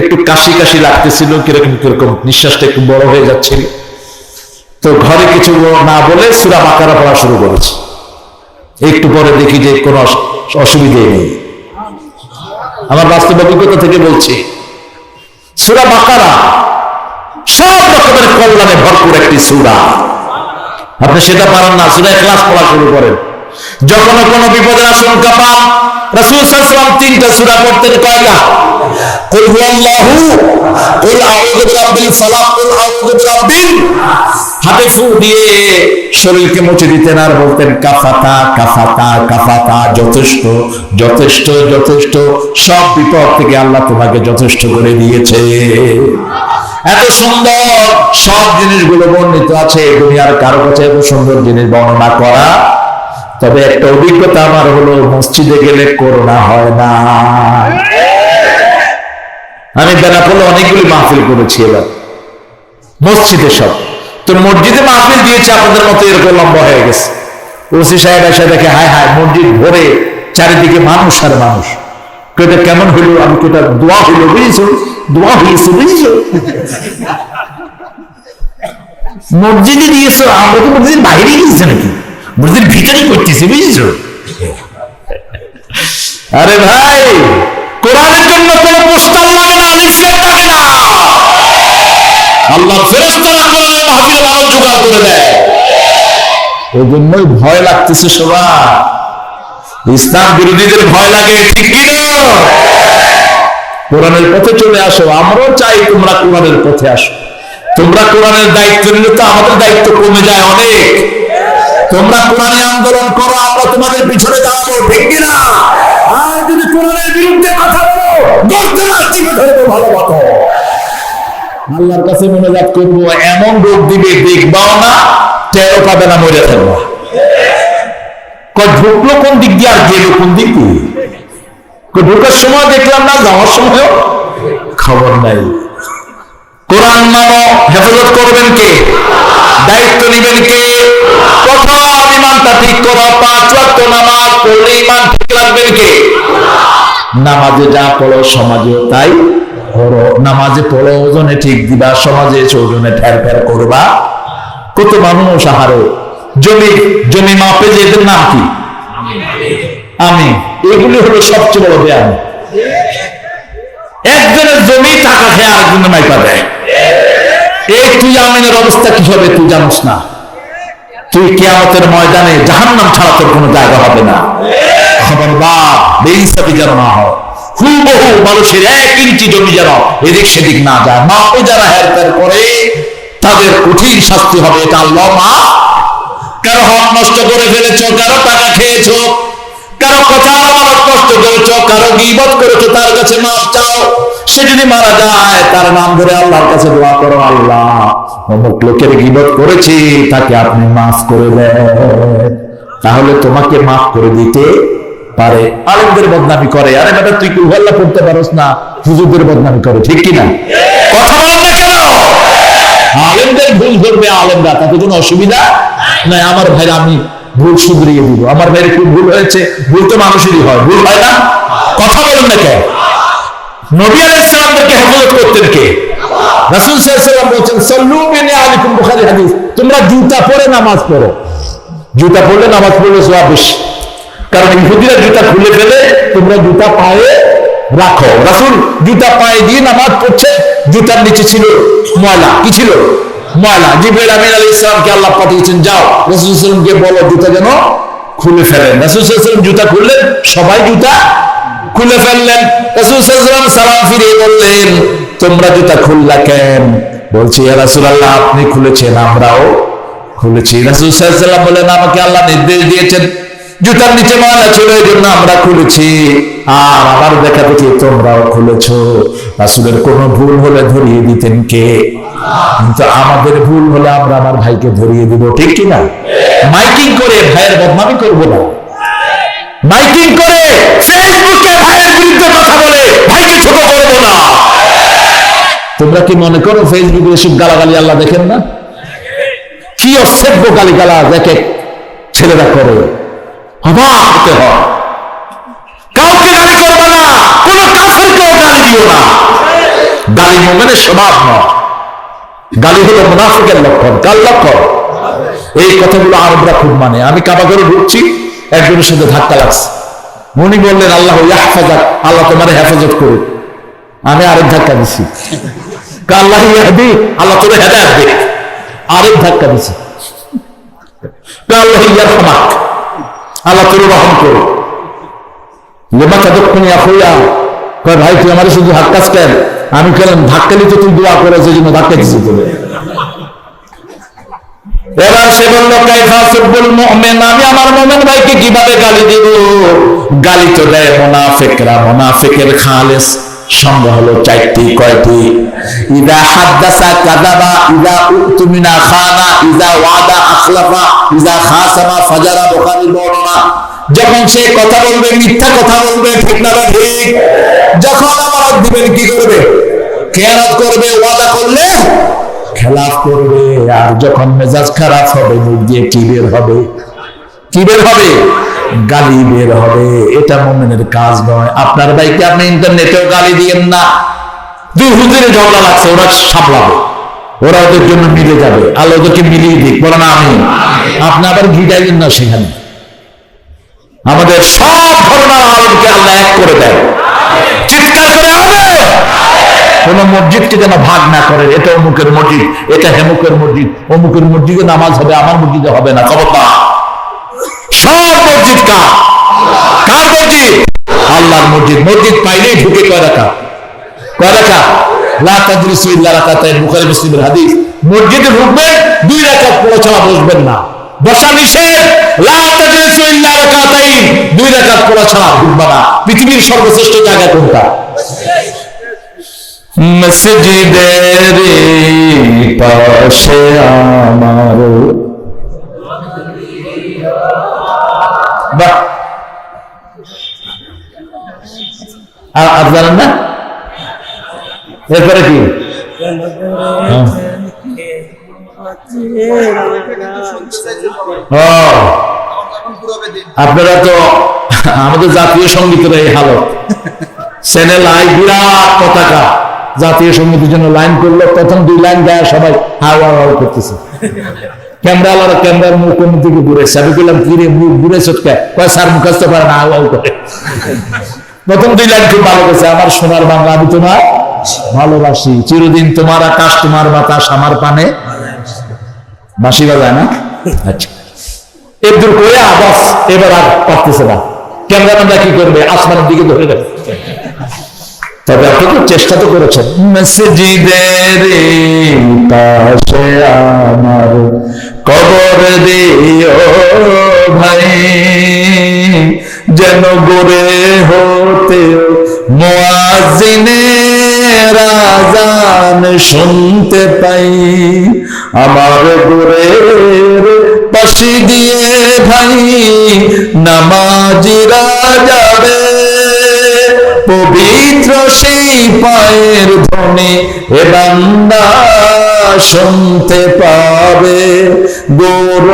একটু কাশি কাশি লাগতেছিল, কিরকম কিরকম নিঃশ্বাসটা একটু বড় হয়ে যাচ্ছিল। তো ঘরে কিছু না বলে সূরা বাকারা পড়া শুরু করেছে। একটু পরে দেখি যে কোনো অসুবিধে নেই। আমার বাস্তব অভিজ্ঞতা থেকে বলছি, সূরা বাকারা সব রকমের কল্যাণে ভরপুর একটি সূরা। আপনি সেটা পারেন না, সূরা ইখলাস পড়া শুরু করেন। যখন কোনো বিপদের আশঙ্কা পান, রাসূল সাল্লাল্লাহু আলাইহি ওয়াসাল্লাম 3টা সূরা পড়তেন। কয়টা? কুল হুয়াল্লাহু, কুল আউযু বিরাব্বিল ফালাক, কুল আউযু বিরাব্বিন। হাতে ফু দিয়ে শরীরকে মুছে দিতেন আর বলতেন কাফাতা কাফাতা কাফাতা, যথেষ্ট যথেষ্ট যথেষ্ট, সব বিপদ থেকে আল্লাহ তোমাকে যথেষ্ট করে দিয়েছে। এত সুন্দর সব জিনিসগুলো বর্ণিত আছে, দুনিয়ার কারো কাছে এত সুন্দর জিনিস বর্ণনা করা। তবে একটা অভিজ্ঞতা আমার হলো, মসজিদে গেলে করোনা হয় না। আমি বেনাপোলে অনেকগুলি মাহফিল করেছি এবার মসজিদে সব। তো মসজিদে মাহফিল দিয়েছে আপনাদের মতো এরকম লম্বা হয়ে গেছে। ওসি সাহেব এসে দেখে, হায় হায় মসজিদ ভরে, চারিদিকে মানুষ আর মানুষ। এটা কেমন হইল? আমি কেটা দোয়া হইল, বুঝেছো? দোয়া হয়েছে, বুঝেছো? মসজিদে দিয়েছো, আমরা তো মসজিদের বাইরে গিয়েছে নাকি, মসজিদের ভিতরে করতেছি, বুঝেছো? আরে ভাই, কোরআনের জন্য কোন পোস্টার লাগে না, লিফলেট লাগে না। আল্লাহর ফেরেশতারা কোরআনের মাহফিলে মানুষ জোগাড় করে দেয়। ওই জন্যই ভয় লাগতেছে সবার। ইসলাম বিরোধীদের ভয় লাগে, ঠিক কি না? কোরআনের পথে চলে আসো। আমরাও চাই তোমরা কোরআনের পথে আসো। তোমরা কোরআনের দায়িত্ব নিলে তো আমাদের দায়িত্ব কমে যায় অনেক। তোমরা কোরআনে আন্দোলন করো, আমরা তোমাদের পিছনে দাঁড়াবো, ঠিক কিনা? আর যদি কোরআনের বিরুদ্ধে কথা বলো, গর্দন চিপে ধরবো ভালো মতো। আল্লাহর কাছে মোনাজাত করবো, এমন রোগ দিবে দেখবাও না, টেরও পাবে না, মরে থাকবা। ঢুকলো কোন দিক দিয়ে আর গেল কোন দিক দিয়ে? ঢুকার সময় দেখলাম না, যাওয়ার সময় খবর নাই। কোরআন মানো, হেফাজত করবেন কে? দায়িত্ব নেবেন কে? প্রথম ইমানটা ঠিক করো। 5 ওয়াক্ত নামাজ পড়লে ইমান ঠিক রাখবেন কে? নামাজে যা পড়ো সমাজে তাই পড়ো। নামাজে পড়ো ওজনে ঠিক দিবা, সমাজে এসে ওজনে ঠের ঠের করবা। কত মানুষ আহারে জমি মাপে যে এদের নাম কি? আমি। এগুলি হলো সবচেয়ে বড় ব্যায়াম। একজনের জমি টাকা খেয়ে আরেকজনের মাইপা দেয়। এই তুই আমিনের অবস্থা কি হবে তুই জানোস না। তুই কিয়ামতের ময়দানে জাহান্নাম ছাড়া তোর কোনো জায়গা হবে না। খবরদার বেইনসাফি যেন না হয়। হুবহু মানুষের 1 ইঞ্চি জমি যেন এদিক সেদিক না যায়। মাপে যারা হেরফের করে তাদের কঠিন শাস্তি হবে। এটা আল্লাহ মাফ। কারো হক নষ্ট করে ফেলেছো, কারো টাকা খেয়েছো, কারো কথা আমানত নষ্ট করেছো, কারো গীবত করেছো, তার কাছে মাফ চাও। সে যদি মারা যায় তার নাম ধরে আল্লাহর কাছে দোয়া করো, আল্লাহ অমুক লোকের গীবত করেছি, তাকে আপনি মাফ করে দেন। তাহলে তোমাকে মাফ করে দিতে পারে। আলেমদের বদনামি করে, আরে বেটা তুই কুহল্লা পড়তে পারোস না, হুজুরদের বদনামি করে, ঠিক কিনা? কথা বলেন না কেন? আলেমদের ভুল ধরবে আলেমরা, তাতে কোনো অসুবিধা নাই। আমার ভাই আমি ভুল শুধরিয়ে দিব। আমার ভাইয়ের খুব ভুল হয়েছে, ভুল তো মানুষেরই হয়, ভুল হয় না? কথা বলেন না কেন? নবী আলাইহিস সালামকে হেফাজত করতেন কে? রাসূল সাল্লাল্লাহু আলাইহি ওয়াসাল্লাম বলেছেন সাল্লু বিনি আলাইকুম, বুখারী হাদিস। তোমরা জুতা পরে নামাজ পড়ো। জুতা পরলে নামাজ পড়লে সওয়াব বেশি। কারণ ইহুদিরা জুতা খুলে ফেলে, তোমরা জুতা পায়ে রাখো। রাসূল জুতা পায়ে দিয়ে নামাজ পড়ছে, জুতার নিচে ছিল ময়লা। কি ছিল? ময়লা। জিবরাইল আমিন আলাইহিস সালামকে আল্লাহ পাঠিয়েছেন, যাও রাসূল সাল্লাল্লাহু আলাইহি ওয়াসাল্লামকে বলো জুতা যেন খুলে ফেলেন। রাসূল সাল্লাল্লাহু আলাইহি ওয়াসাল্লাম জুতা খুললেন, সবাই জুতা খুলে ফেললেন। রাসূল সাল্লাল্লাহু আলাইহি ওয়াসাল্লাম সালাম ফিরিয়ে বললেন, তোমরা জুতা খুললা কেন? বলছি ইয়া রাসূলুল্লাহ আপনি খুলেছেন, আমরাও খুলেছি। রাসূল সাল্লাল্লাহু আলাইহি ওয়াসাল্লাম বললেন, আমাকে আল্লাহ নির্দেশ দিয়েছেন, জুতার নিচে ময়লা ছিল এই জন্য আমরা খুলেছি, আর আমার দেখা দেখি তোমরাও খুলেছো। রাসূলের কোনো ভুল হলে ধরিয়ে দিতেন কে? কিন্তু আমাদের ভুল হলে আমরা আমার ভাইকে ধরিয়ে দিব, ঠিক কিনা? মাইকিং করে ভাইয়ের বদনামি করবো না। মাইকিং করে ফেসবুকে ভাইয়ের বিরুদ্ধে কথা বলে ভাইকে ছোট করবো না। তোমরা কি মনে করো ফেসবুকে এসব গালাগালি আল্লাহ দেখেন না? কি অসভ্য গালিগালা দেখে ছেলেরা করে, অবাক হতে হয়। কাউকে গালি করবে না, কোন কাফেরকেও গালি দিও না। গালি মুমিনের স্বভাব নয়, গালি হলো মুনাফিকের লক্ষণ। কার লক্ষণ? এই কথাগুলো আরবরা খুব মানে। আমি কাবা করে ঢুকছি, একজনের সাথে ধাক্কা লাগছে। উনি বললেন আল্লাহ ইয়াহফাজাক, আল্লাহ তোমার হেফাজত করুক। আমি আরেক ধাক্কা দিছি, আল্লাহ ইয়াহদি, আল্লাহ তোর হেদায়েত দেখ। আরেক ধাক্কা দিছি, আল্লাহ ইয়ারহামাক, আল্লাহ তোর রহম করুক। লেমা ততক্ষণ আফুয়া কয় ভাই তুই আমার শুধু ধাক্কাস কেন? আমি কেন ধাক্কা নিতে তুই দোয়া করে সেই জন্য ধাক্কা দিছি তোকে। এবার সে বলল কাইফা সুবুল মুমিন, আমি আমার মুমিন ভাইকে কিভাবে গালি দিব? গালি তো দেয় মুনাফিকরা। মুনাফিকের খালেস সংজ্ঞা হলো 4টি। কয়টি? ইদা হাদাসা কাযাবা, ইদা উতুমিনা খানা, ইদা ওয়াদা আখলাফা, ইদা খাসামা ফাজারা। বুখারীর বর্ণনা। যখন সে কথা বলবে মিথ্যা কথা বলবে, ঠিক না ঠিক? যখন আমানত দিবেন কি করবে? খেয়ানত করবে। ওয়াদা করলে খেলাফ করবে। আর যখন মেজাজ খারাপ হবে মুখ দিয়ে কি বের হবে? কি বের হবে? গালি বের হবে। এটা মুমিনের কাজ নয়। আপনার ভাইকে আপনি ইন্টারনেটেও গালি দিয়েন না। দুই হুজুরে ঝগড়া লাগছে, ওরা সামলাবে, ওরা ওদের জন্য মিলে যাবে। আল্লাহ ওদেরকে মিলিয়ে দিক, বলো না আমি। আপনি আবার ঘিটাইলেন না সেখানে। আমাদের সব ধর্মের আলেমকে আল্লাহ এক করে দেয়। চিৎকার করে হবে। কোন মসজিদকে যেন ভাগ না করেন, এটা অমুকের মসজিদ, এটা হেমুকের মসজিদ, অমুকের মসজিদে নামাজ হবে, আমার মসজিদে হবে না। খবরদার। সব মসজিদ কার? কার মসজিদ? আল্লাহ। আল্লাহর মসজিদ, মসজিদ পাইলেই ঢুকে কয় রাকাত? লা তাজলিসু ইল্লা রাকাতাইন, বুখারী মুসলিমের হাদিস। মসজিদে ঢুকবেন 2 রাকাত পড়া ছাড়া বসবেন না, বসা নিষেধ। লা তাজলিসু ইল্লা রাকাতাইন, 2 রাকাত পড়া ছাড়া ঢুকবা না। পৃথিবীর সর্বশ্রেষ্ঠ জায়গা কোনটা? মসজিদের পাশে আমার, বাহ, আর জানেন না? এরপরে কি? আপনারা তো আমাদের জাতীয় সঙ্গীতের এই হালত, চ্যানেল আই বিরাট পতাকা, জাতীয় সঙ্গীতের জন্য লাইন করলো, প্রথম 2 লাইন গায়ে সবাই হাওয়া হাওয়া করতেছে। ক্যামেরাওয়ালা ক্যামেরার মুখ কোন দিকে ঘুরেছে, আমি বললাম কি রে মুখ ঘুরেছ কে? কয় স্যার মুখস্থ পারে না, হাওয়া করে। প্রথম 2 লাইন খুব ভালো গেছে। আমার সোনার বাংলা আমি তোমার ভালোবাসি, চিরদিন তোমার আকাশ তোমার বাতাস আমার পানে বাঁশি বাজায় না? আচ্ছা, এদূর করে আবাস এবার আর পারতেছে না, ক্যামেরাম্যানরা কি করবে? আসমানের দিকে ধরে রাখছে। তবে আপনি তো চেষ্টা তো করেছেন। মসজিদের পাশে আমার কবর দিও ভাই, যেন গড়ে হতে মুয়াজ্জিনের আযান শুনতে পাই। আমার গোরের পাশে দিয়ে ভাই নামাজিরা যাবে, পবিত্র সেই পায়ের ধ্বনি এ বান্দা শুনতে পাবে। গোর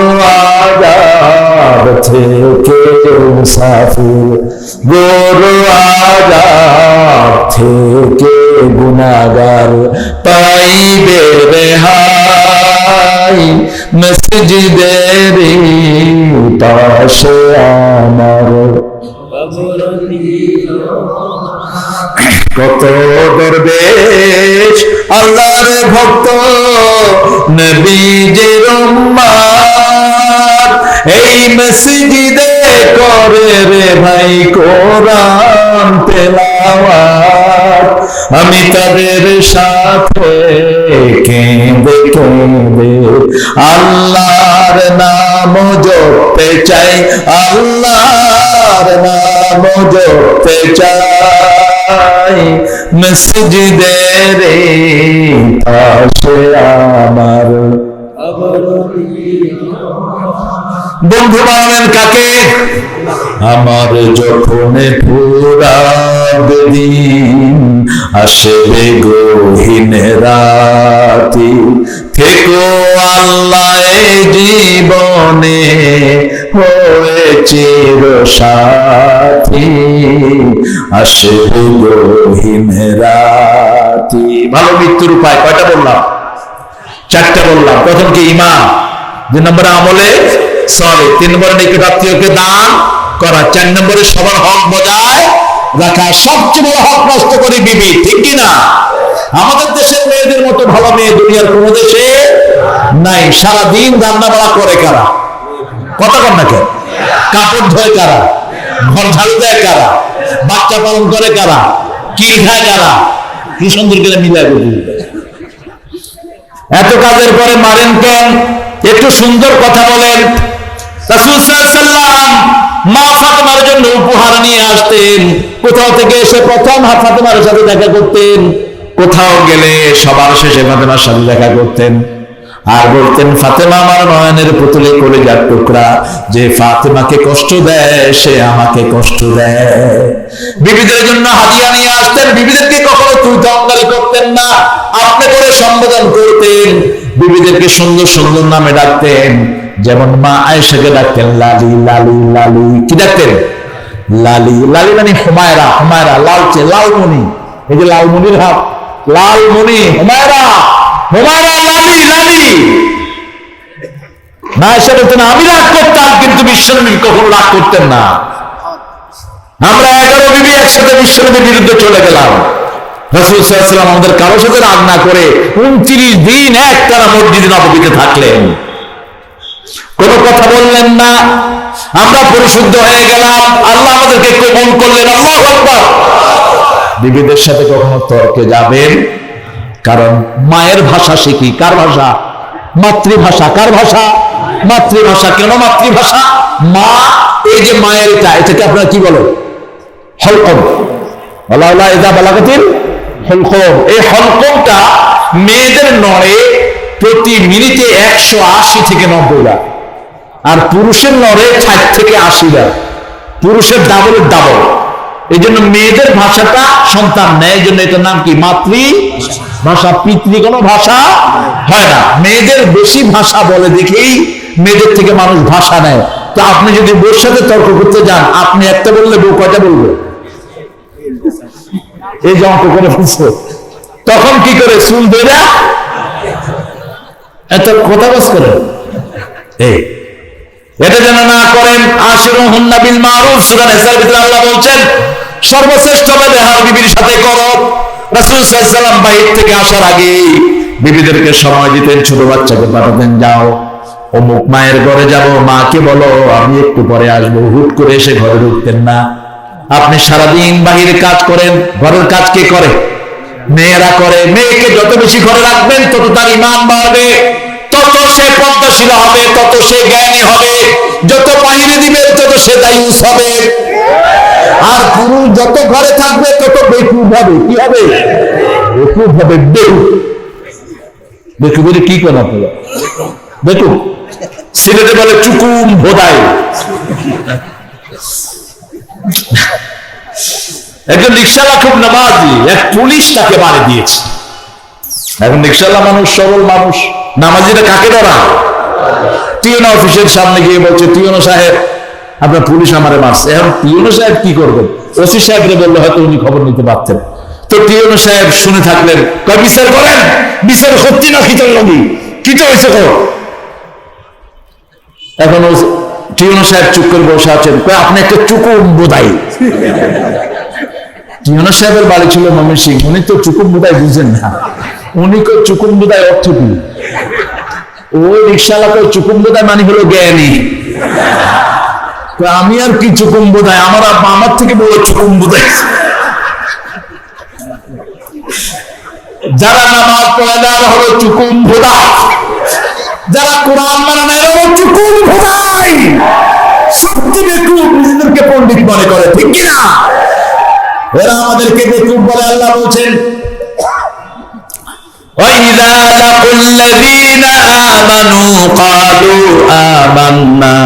আজাব থেকে মুসাফির, গোর আজাব থেকে গুনাহগার পাইবে রেহাই। মসজিদের পাশে আমার কত দরবেশ আল্লাহর ভক্ত নবীজির উম্মত, এই মসজিদে করে রে ভাই কোরআন তেলাওয়াত। আমি তাদের সাথে কেঁদে কেঁদে আল্লাহর নাম জপতে চাই, আল্লাহর নাম জপতে চাই। মসজিদের পাশে আমার বন্ধু বানাবেন কাকে? আমার যখন ফুরাবে দিন আসবে গহীন রাতি, থেকো আল্লাহ জীবনে হয়ে চির সাথী, আসবে গহীন রাতি। ভালো মৃত্যুর উপায় কয়টা বললাম? 4টা বললাম। প্রথম কি? ঈমান। 2 নম্বরে আমলে সলিহ। 3 নম্বরে নিকট আত্মীয়কে দান করা। 4 নম্বরে সবার হক বজায় রাখা। সবচেয়ে বড় হক নষ্ট করে বিবি, ঠিক কিনা? আমাদের দেশের মেয়েদের মতো ভালো মেয়ে দুনিয়ার কোন দেশে নাই। সারাদিন রান্না বাড়া করে কারা? কথা কন না কেন? কাপড় ধোয় কারা? ঘর ঝাড়ু দেয় কারা? বাচ্চা পালন করে কারা? কিল খায় কারা? কি সুন্দর করে মিলা করে এত কাজের পরে মারেন কেন? একটু সুন্দর কথা বলেন। রাসূল সাল্লাল্লাহু আলাইহি ওয়াসাল্লাম মা ফাতেমার জন্য উপহার নিয়ে আসতেন। কোথাও থেকে এসে প্রথম ফাতেমার সাথে দেখা করতেন, কোথাও গেলে সবার শেষে ফাতেমার সাথে দেখা করতেন। আর বলতেন, ফাতেমা আমার নয়নের পুতুলে কলিজার টুকরা, যে ফাতেমাকে কষ্ট দেয় সে আমাকে কষ্ট দেয়। বিবিদের জন্য হাদিয়া নিয়ে আসতেন। বিবিদেরকে কখনো তুই তঙ্গারি করতেন না, আপনি করে সম্বোধন করতেন। বিবিদেরকে সুন্দর সুন্দর নামে ডাকতেন। যেমন মা আয়েশাকে ডাকতেন লালি লালি লালি। কি ডাকতেন? লালি। লালি মানে হুমায়রা। হুমায়রা লালচে, লালমণি। এই যে লালমণির হাত, লালমণি হুমায়রা, হুমায়রা লালি লালি। না আয়েশা বলতেন আমি রাগ করতাম, কিন্তু বিশ্বনবী কখনো রাগ করতেন না। আমরা 11 বিবি একসাথে বিশ্বনবীর বিরুদ্ধে চলে গেলাম। রাসূল সাল্লাল্লাহু আলাইহি ওয়াসাল্লাম আমাদের কারো সাথে রাগ না করে 29 দিন একটানা মসজিদে নববীতে থাকলেন, কোনো কথা বললেন না। আমরা পরিশুদ্ধ হয়ে গেলাম, আল্লাহ আমাদেরকে কবুল করলেন। আল্লাহু আকবার। বিবিদের সাথে কখনো তর্কে যাবেন, কারণ মায়ের ভাষা শিখি। কার ভাষা? মাতৃভাষা। কার ভাষা? মাতৃভাষা। কেন মাতৃভাষা? মা, এই যে মায়ের এটাকে আপনারা কি বলেন? হলকম। আল্লাহ ইদা বালাগাতিল হলকম। এই হলকমটা মেয়েদের নড়ে প্রতি মিনিটে 180 থেকে 90 বার, আর পুরুষের নড়ে 60 থেকে 80 বার। পুরুষের ডাবলের ডাবল। এই জন্য মেয়েদের ভাষাটা সন্তান নেয়, এই জন্য এটার নাম কি? মাতৃভাষা। পিতৃ কোনো ভাষা হয় না। মেয়েদের বেশি ভাষা বলে দেখেই মেয়েদের থেকে মানুষ ভাষা নেয়। তো আপনি যদি বউর সাথে তর্ক করতে যান, আপনি একটা বললে বউ কয়টা বলবে? এই যে অঙ্ক করে ফেলছে, তখন কি করে? চুল ধরে এত কথা বস করে। এটা যেন না করেন। আশিরুহুন্না বিল মারুফ। সূরা নিসার ভিতরে আল্লাহ বলছেন সর্বশ্রেষ্ঠ ব্যবহার বিবির সাথে করো। রাসূল সাল্লাল্লাহু আলাইহি ওয়াসাল্লাম বাইরে থেকে আসার আগে বিবিদেরকে সময় দিতেন, ছোট বাচ্চাকে পাঠাতেন, যাও অমুক মায়ের ঘরে যাব, মাকে বলো আমি একটু পরে আসবো। হুট করে এসে ঘরে ঢুকতেন না। আপনি সারাদিন বাহিরে কাজ করেন, ঘরের কাজ কে করে? মেয়েরা করে। মেয়েকে যত বেশি ঘরে রাখবেন তত তার ঈমান বাড়বে, তত সে পদ্মাশীল হবে, তত সে জ্ঞানী হবে। যত বাহিরে দিবেন তত সে দায়ুস হবে। আর পুরুষ যত ঘরে থাকবে তত বেকুব হবে। কি হবে? বেকুব হবে। বেকুব বলে কি করেন আপনারা? বেকুব সিলেটে বলে চুকুম ভোদাই। একজন রিকশাওয়ালা খুব নামাজি, এক পুলিশ তাকে বাড়ি দিয়েছে। এখন রিকশাওয়ালা মানুষ, সরল মানুষ, নামাজিরা কাকে ধরা? টিওনো অফিসের সামনে গিয়ে বলছে, টিওনো সাহেব আপনার পুলিশ আমারে মারছে। এখন টিওনো সাহেব কি করবেন? ওসি সাহেবরে বললে হয়তো উনি খবর নিতে পারতেন। তো টিওনো সাহেব শুনে থাকলেন, কয় বিচার করেন। বিচার সত্যি না খিচর লগি কিটা হয়েছে কো? এখন টিওনো সাহেব চুপ করে বসে আছেন, কয় আপনি একটা চুকুম বোধাই। টিওনো সাহেবের বাড়ি ছিল ময়মনসিংহ। উনি তো চুকুম বোধাই বুঝেন না। উনি কই চুকুম বোধাই অর্থ কি? ওই রিক্সাওয়ালা কই চুকুম বোধাই মানে হলো জ্ঞানী। আমি আর কি চুকুম বোধাই, আমার আব্বা আমার থেকে বড় চুকুম বোধাই। যারা নামাজ পড়ে না হলো চুকুম বোধাই, যারা কোরআন মানে না এরা হলো চুকুম বোধাই। সত্যি বেকুব নিজেদেরকে পণ্ডিত মনে করে, ঠিক কিনা? এরা আমাদেরকে বেকুব বলে। আল্লাহ বলছেন وَإِذَا لَقُوا الَّذِينَ آمَنُوا قَالُوا آمَنَّا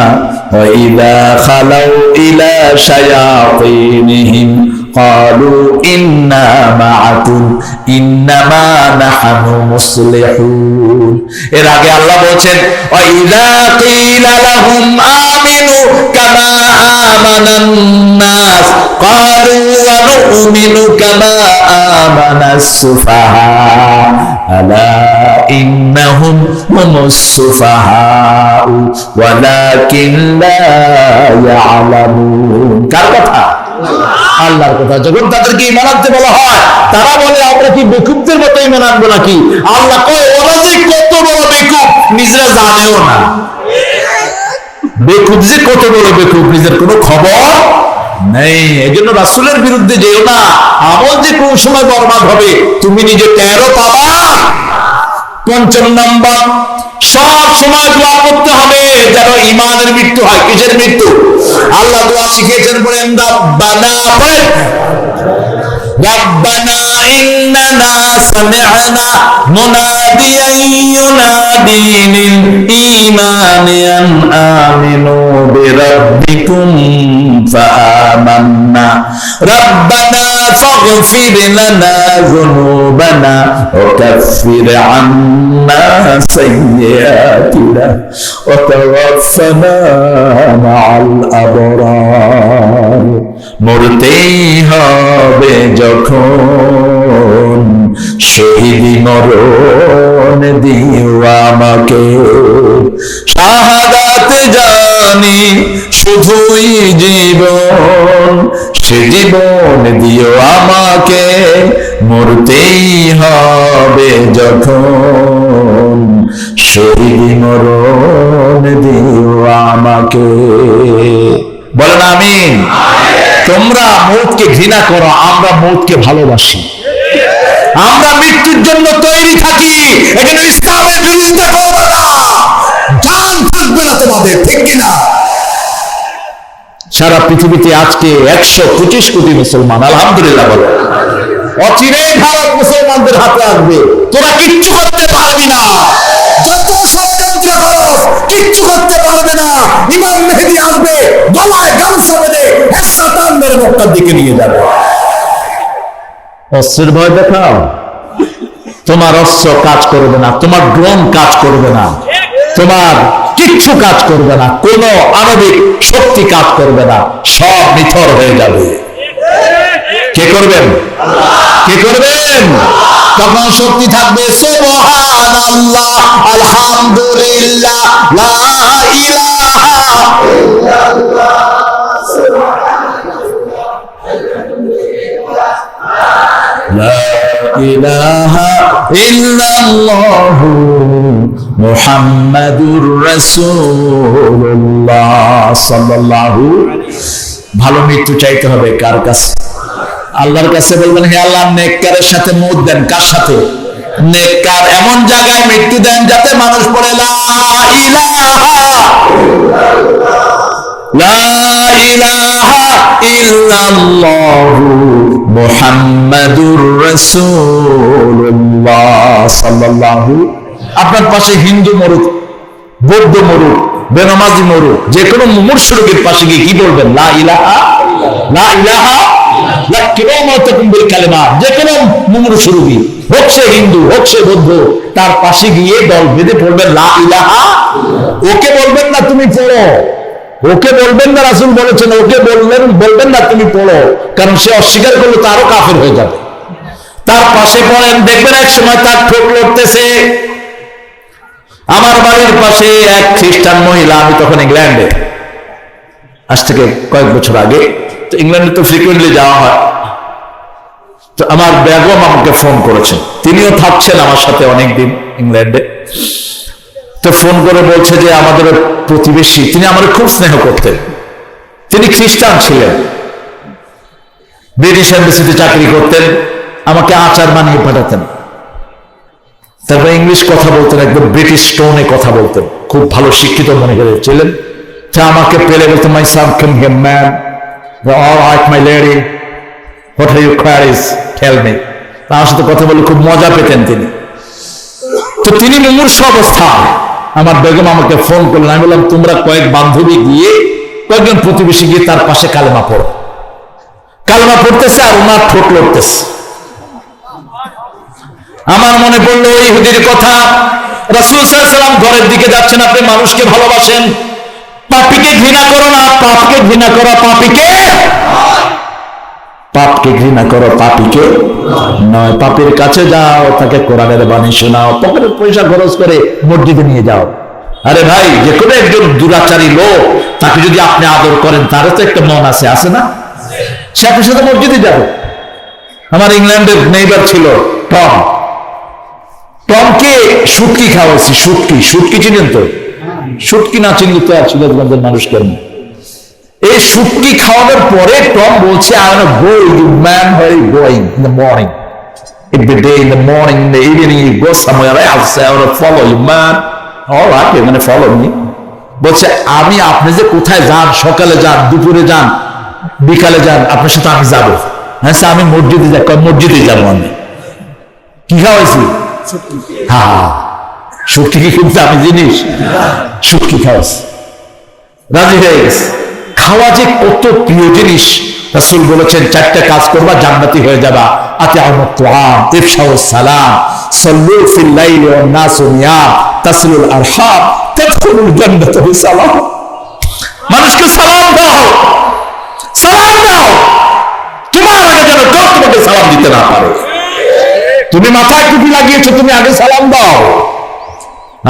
وَإِذَا خَلَوْا إِلَى شَيَاطِينِهِمْ قَالُوا إِنَّا مَعَكُمْ إِنَّمَا نَحْنُ مُصْلِحُونَ। এর আগে আল্লাহ বলেন وَإِذَا قِيلَ لَهُمْ آمِنُوا كَمَا آمَنَ النَّاسُ قَالُوا وَنُؤْمِنُ كَمَا آمَنَ السُّفَهَاءُ أَلَا إِنَّهُمْ هُمُ السُّفَهَاءُ وَلَكِنْ لَا يَعْلَمُونَ। কার কথা? আল্লাহর কথা। যখন তাদেরকে ঈমান আনতে বলা হয়, তারা বলে আমরা কি বেকুবদের মতো ঈমান আনবো নাকি? আল্লাহ কয় ওরা যে কত বড় বেকুব নিজেরা জানেও না। বেকুব যে কত বড় বেকুব নিজের কোনো খবর নেই। এজন্য রাসূলের বিরুদ্ধে যেও না, আমল যে কোন সময় বরবাদ হবে তুমি নিজে টেরও পাবা। ৫ম নাম্বার, সব সময় দোয়া করতে হবে যেন ঈমানের মৃত্যু হয়। কিসের মৃত্যু? আল্লাহ দোয়া শিখিয়েছেন, বলেন রব্বানা রব্বানা ইন্নানা সামি'না মুনাদিয়ান ইউনাদি লিল ঈমানি আন আমিনু বিরাব্বিকুম ফাআমান্না রব্বানা ফাগফির লানা যুনুবানা ওয়া কাফির আন্না সাইয়্যাতিনা ওয়া তাওয়াফফানা মা'আল আবরার। মরতেই হবে যখন শহীদি মরণ দিও আমাকে, শাহাদাত জানি শুধুই জীবন, সে জীবন দিও আমাকে। মরতেই হবে যখন শহীদ মরণ দিও আমাকে। বলেন আমিন। তোমরা মৌতকে ঘৃণা করো, আমরা মৌতকে ভালোবাসি। আমরা মৃত্যুর জন্য তৈরি থাকি, এখানে ইসলামের বিরোধিতা করবে না, জান থাকবে না তোমাদের, ঠিক কিনা? সারা পৃথিবীতে আজকে 125 কোটি মুসলমান, আলহামদুলিল্লাহ বলো। অচিরেই ভারত মুসলমানদের হাতে আসবে, তোরা কিচ্ছু করতে পারবি না। যত ষড়যন্ত্র করো কিচ্ছু করতে পারবে না। ইমাম মেহেদী আসবে, গলায় গামছা বেঁধে শয়তানদের মক্কার দিকে নিয়ে যাবে। অস্ত্রের ভয় দেখাও, তোমার অস্ত্র কাজ করবে না, তোমার ড্রোন কাজ করবে না, তোমার কিচ্ছু কাজ করবে না, কোন আণবিক শক্তি কাজ করবে না, সব নিথর হয়ে যাবে। কে করবেন? কে করবেন? তখন শক্তি থাকবে সুবহানাল্লাহ, আলহামদুলিল্লাহ, লা ইলাহা ইল্লাল্লাহ, লা ইলাহা ইল্লাল্লাহ, মুহাম্মাদুর রাসূলুল্লাহ সাল্লাল্লাহু। ভালো মৃত্যু চাইতে হবে কার কাছে? আল্লাহর কাছে। বলবেন, হে আল্লাহ, নেককারের সাথে মউত দেন। কার সাথে? নেককার এমন জায়গায় মৃত্যু দেন যাতে মানুষ বলে লা ইলাহা ইল্লাল্লাহ, মুহাম্মাদুর রাসূলুল্লাহ সাল্লাল্লাহু। আপনার পাশে হিন্দু মরুক, বৌদ্ধ মরুক, বেনামাজি মরুক, যে কোনো মুমূর্ষু রোগীর পাশে গিয়ে কি বলবেন? লা ইলাহা, লা ইলাহা, যে কোনো মুমূর্ষু রোগী, হোক সে হিন্দু হোক সে বৌদ্ধ, তার পাশে গিয়ে দল বেঁধে পড়বেন লা ইলাহা। ওকে বলবেন না তুমি পড়ো, ওকে বলবেন না, রাসূল বলেছেন ওকে বলবেন না তুমি পড়ো, কারণ সে অস্বীকার করলে তারও কাফের হয়ে যাবে। তার পাশে পড়েন, দেখবেন এক সময় তার ঠোঁট লড়তেছে। আমার বাড়ির পাশে এক খ্রিস্টান মহিলা, আমি তখন ইংল্যান্ডে, আজ থেকে কয়েক বছর আগে, তো ইংল্যান্ডে তো ফ্রিকুয়েন্টলি যাওয়া হয়। তো আমার বেগম আমাকে ফোন করেছেন, তিনিও থাকছেন আমার সাথে অনেকদিন ইংল্যান্ডে। তো ফোন করে বলছে যে আমাদের প্রতিবেশী, তিনি আমাদের খুব স্নেহ করতেন, তিনি খ্রিস্টান ছিলেন, ব্রিটিশ এম্বাসিতে চাকরি করতেন, আমাকে আচার বানিয়ে পাঠাতেন, তারপর ইংলিশ কথা বলতেন, একদম ব্রিটিশ টোনে কথা বলতেন, খুব ভালো শিক্ষিত মনে করেছিলেন। তা আমাকে পেলে বলতেন, my son come here man, all right my lady, what are you queries, tell me. তার সাথে কথা বলে খুব মজা পেতেন তিনি। তো তিনি মুমূর্ষু অবস্থা, আমার বেগম আমাকে ফোন করলেন। আমি বললাম, তোমরা কয়েক বান্ধবী গিয়ে, কয়েকজন প্রতিবেশী গিয়ে তার পাশে কালেমা পড়ো। কালেমা পড়তেছে আর ওনার ঠোঁট লড়তেছে। আমার মনে পড়লো ওই ইহুদির কথা, রাসূল সাল্লাল্লাহু আলাইহি ওয়াসাল্লাম ঘরের দিকে যাচ্ছেন, আপনি মানুষকে ভালোবাসেন, পাপীকে ঘৃণা করো না, পাপকে ঘৃণা করো, পাপীকে ঘৃণা করো, পাপীকে নয়। পাপীর কাছে যাও, তাকে কোরআনের বাণী শোনাও, পকেটের পয়সা খরচ করে মসজিদে নিয়ে যাও। আরে ভাই, যে কোনো একজন দুরাচারী লোক, তাকে যদি আপনি আদর করেন, তারও তো একটা মন আছে, আছে না? সে আপনার সাথে মসজিদে যাবে। আমার ইংল্যান্ডের নেইবার ছিল টম, টমকে শুটকি খাওয়াইছি, শুটকি চিনেন তো? শুটকি না চিনলে তো আর সিরাজগঞ্জের মানুষ কেন? এই শুটকি খাওয়ানোর পরে টম বলছে, I wanna go, you man, where are you going in the morning? Every day in the morning, in the evening, you go somewhere else, I wanna follow you, man. All right, you're gonna follow me. বলছে, আমি আপনি যে কোথায় যান, সকালে যান, দুপুরে যান, বিকালে যান, আপনার সাথে আমি যাবো। হ্যাঁ, আমি মসজিদে যাই, মসজিদে যাবো আমি। কি খাওয়াইছি? হ্যাঁ, শুটকি কি খুব দামি জিনিস? শুটকি খাওয়াইছি, রাজি হয়ে গেছে। খাওয়া যে কত প্রিয় জিনিস, রাসূল বলেছেন, চারটা কাজ করবা, জান্নাতি হয়ে যাবা। আতিআমুত তুআম, ইফশাউস সালাম, সাল্লু ফিল লাইলি ওয়ান নাসু নিয়াম, তাসিলুল আরহাম, তাদখুলুল জান্নাতা বিসালাম। মানুষকে সালাম দাও, সালাম দাও। তোমার আগে যেন কেউ তোমাকে সালাম দিতে না পারে। তুমি মাথায় টুপি লাগিয়েছো, তুমি আগে সালাম দাও।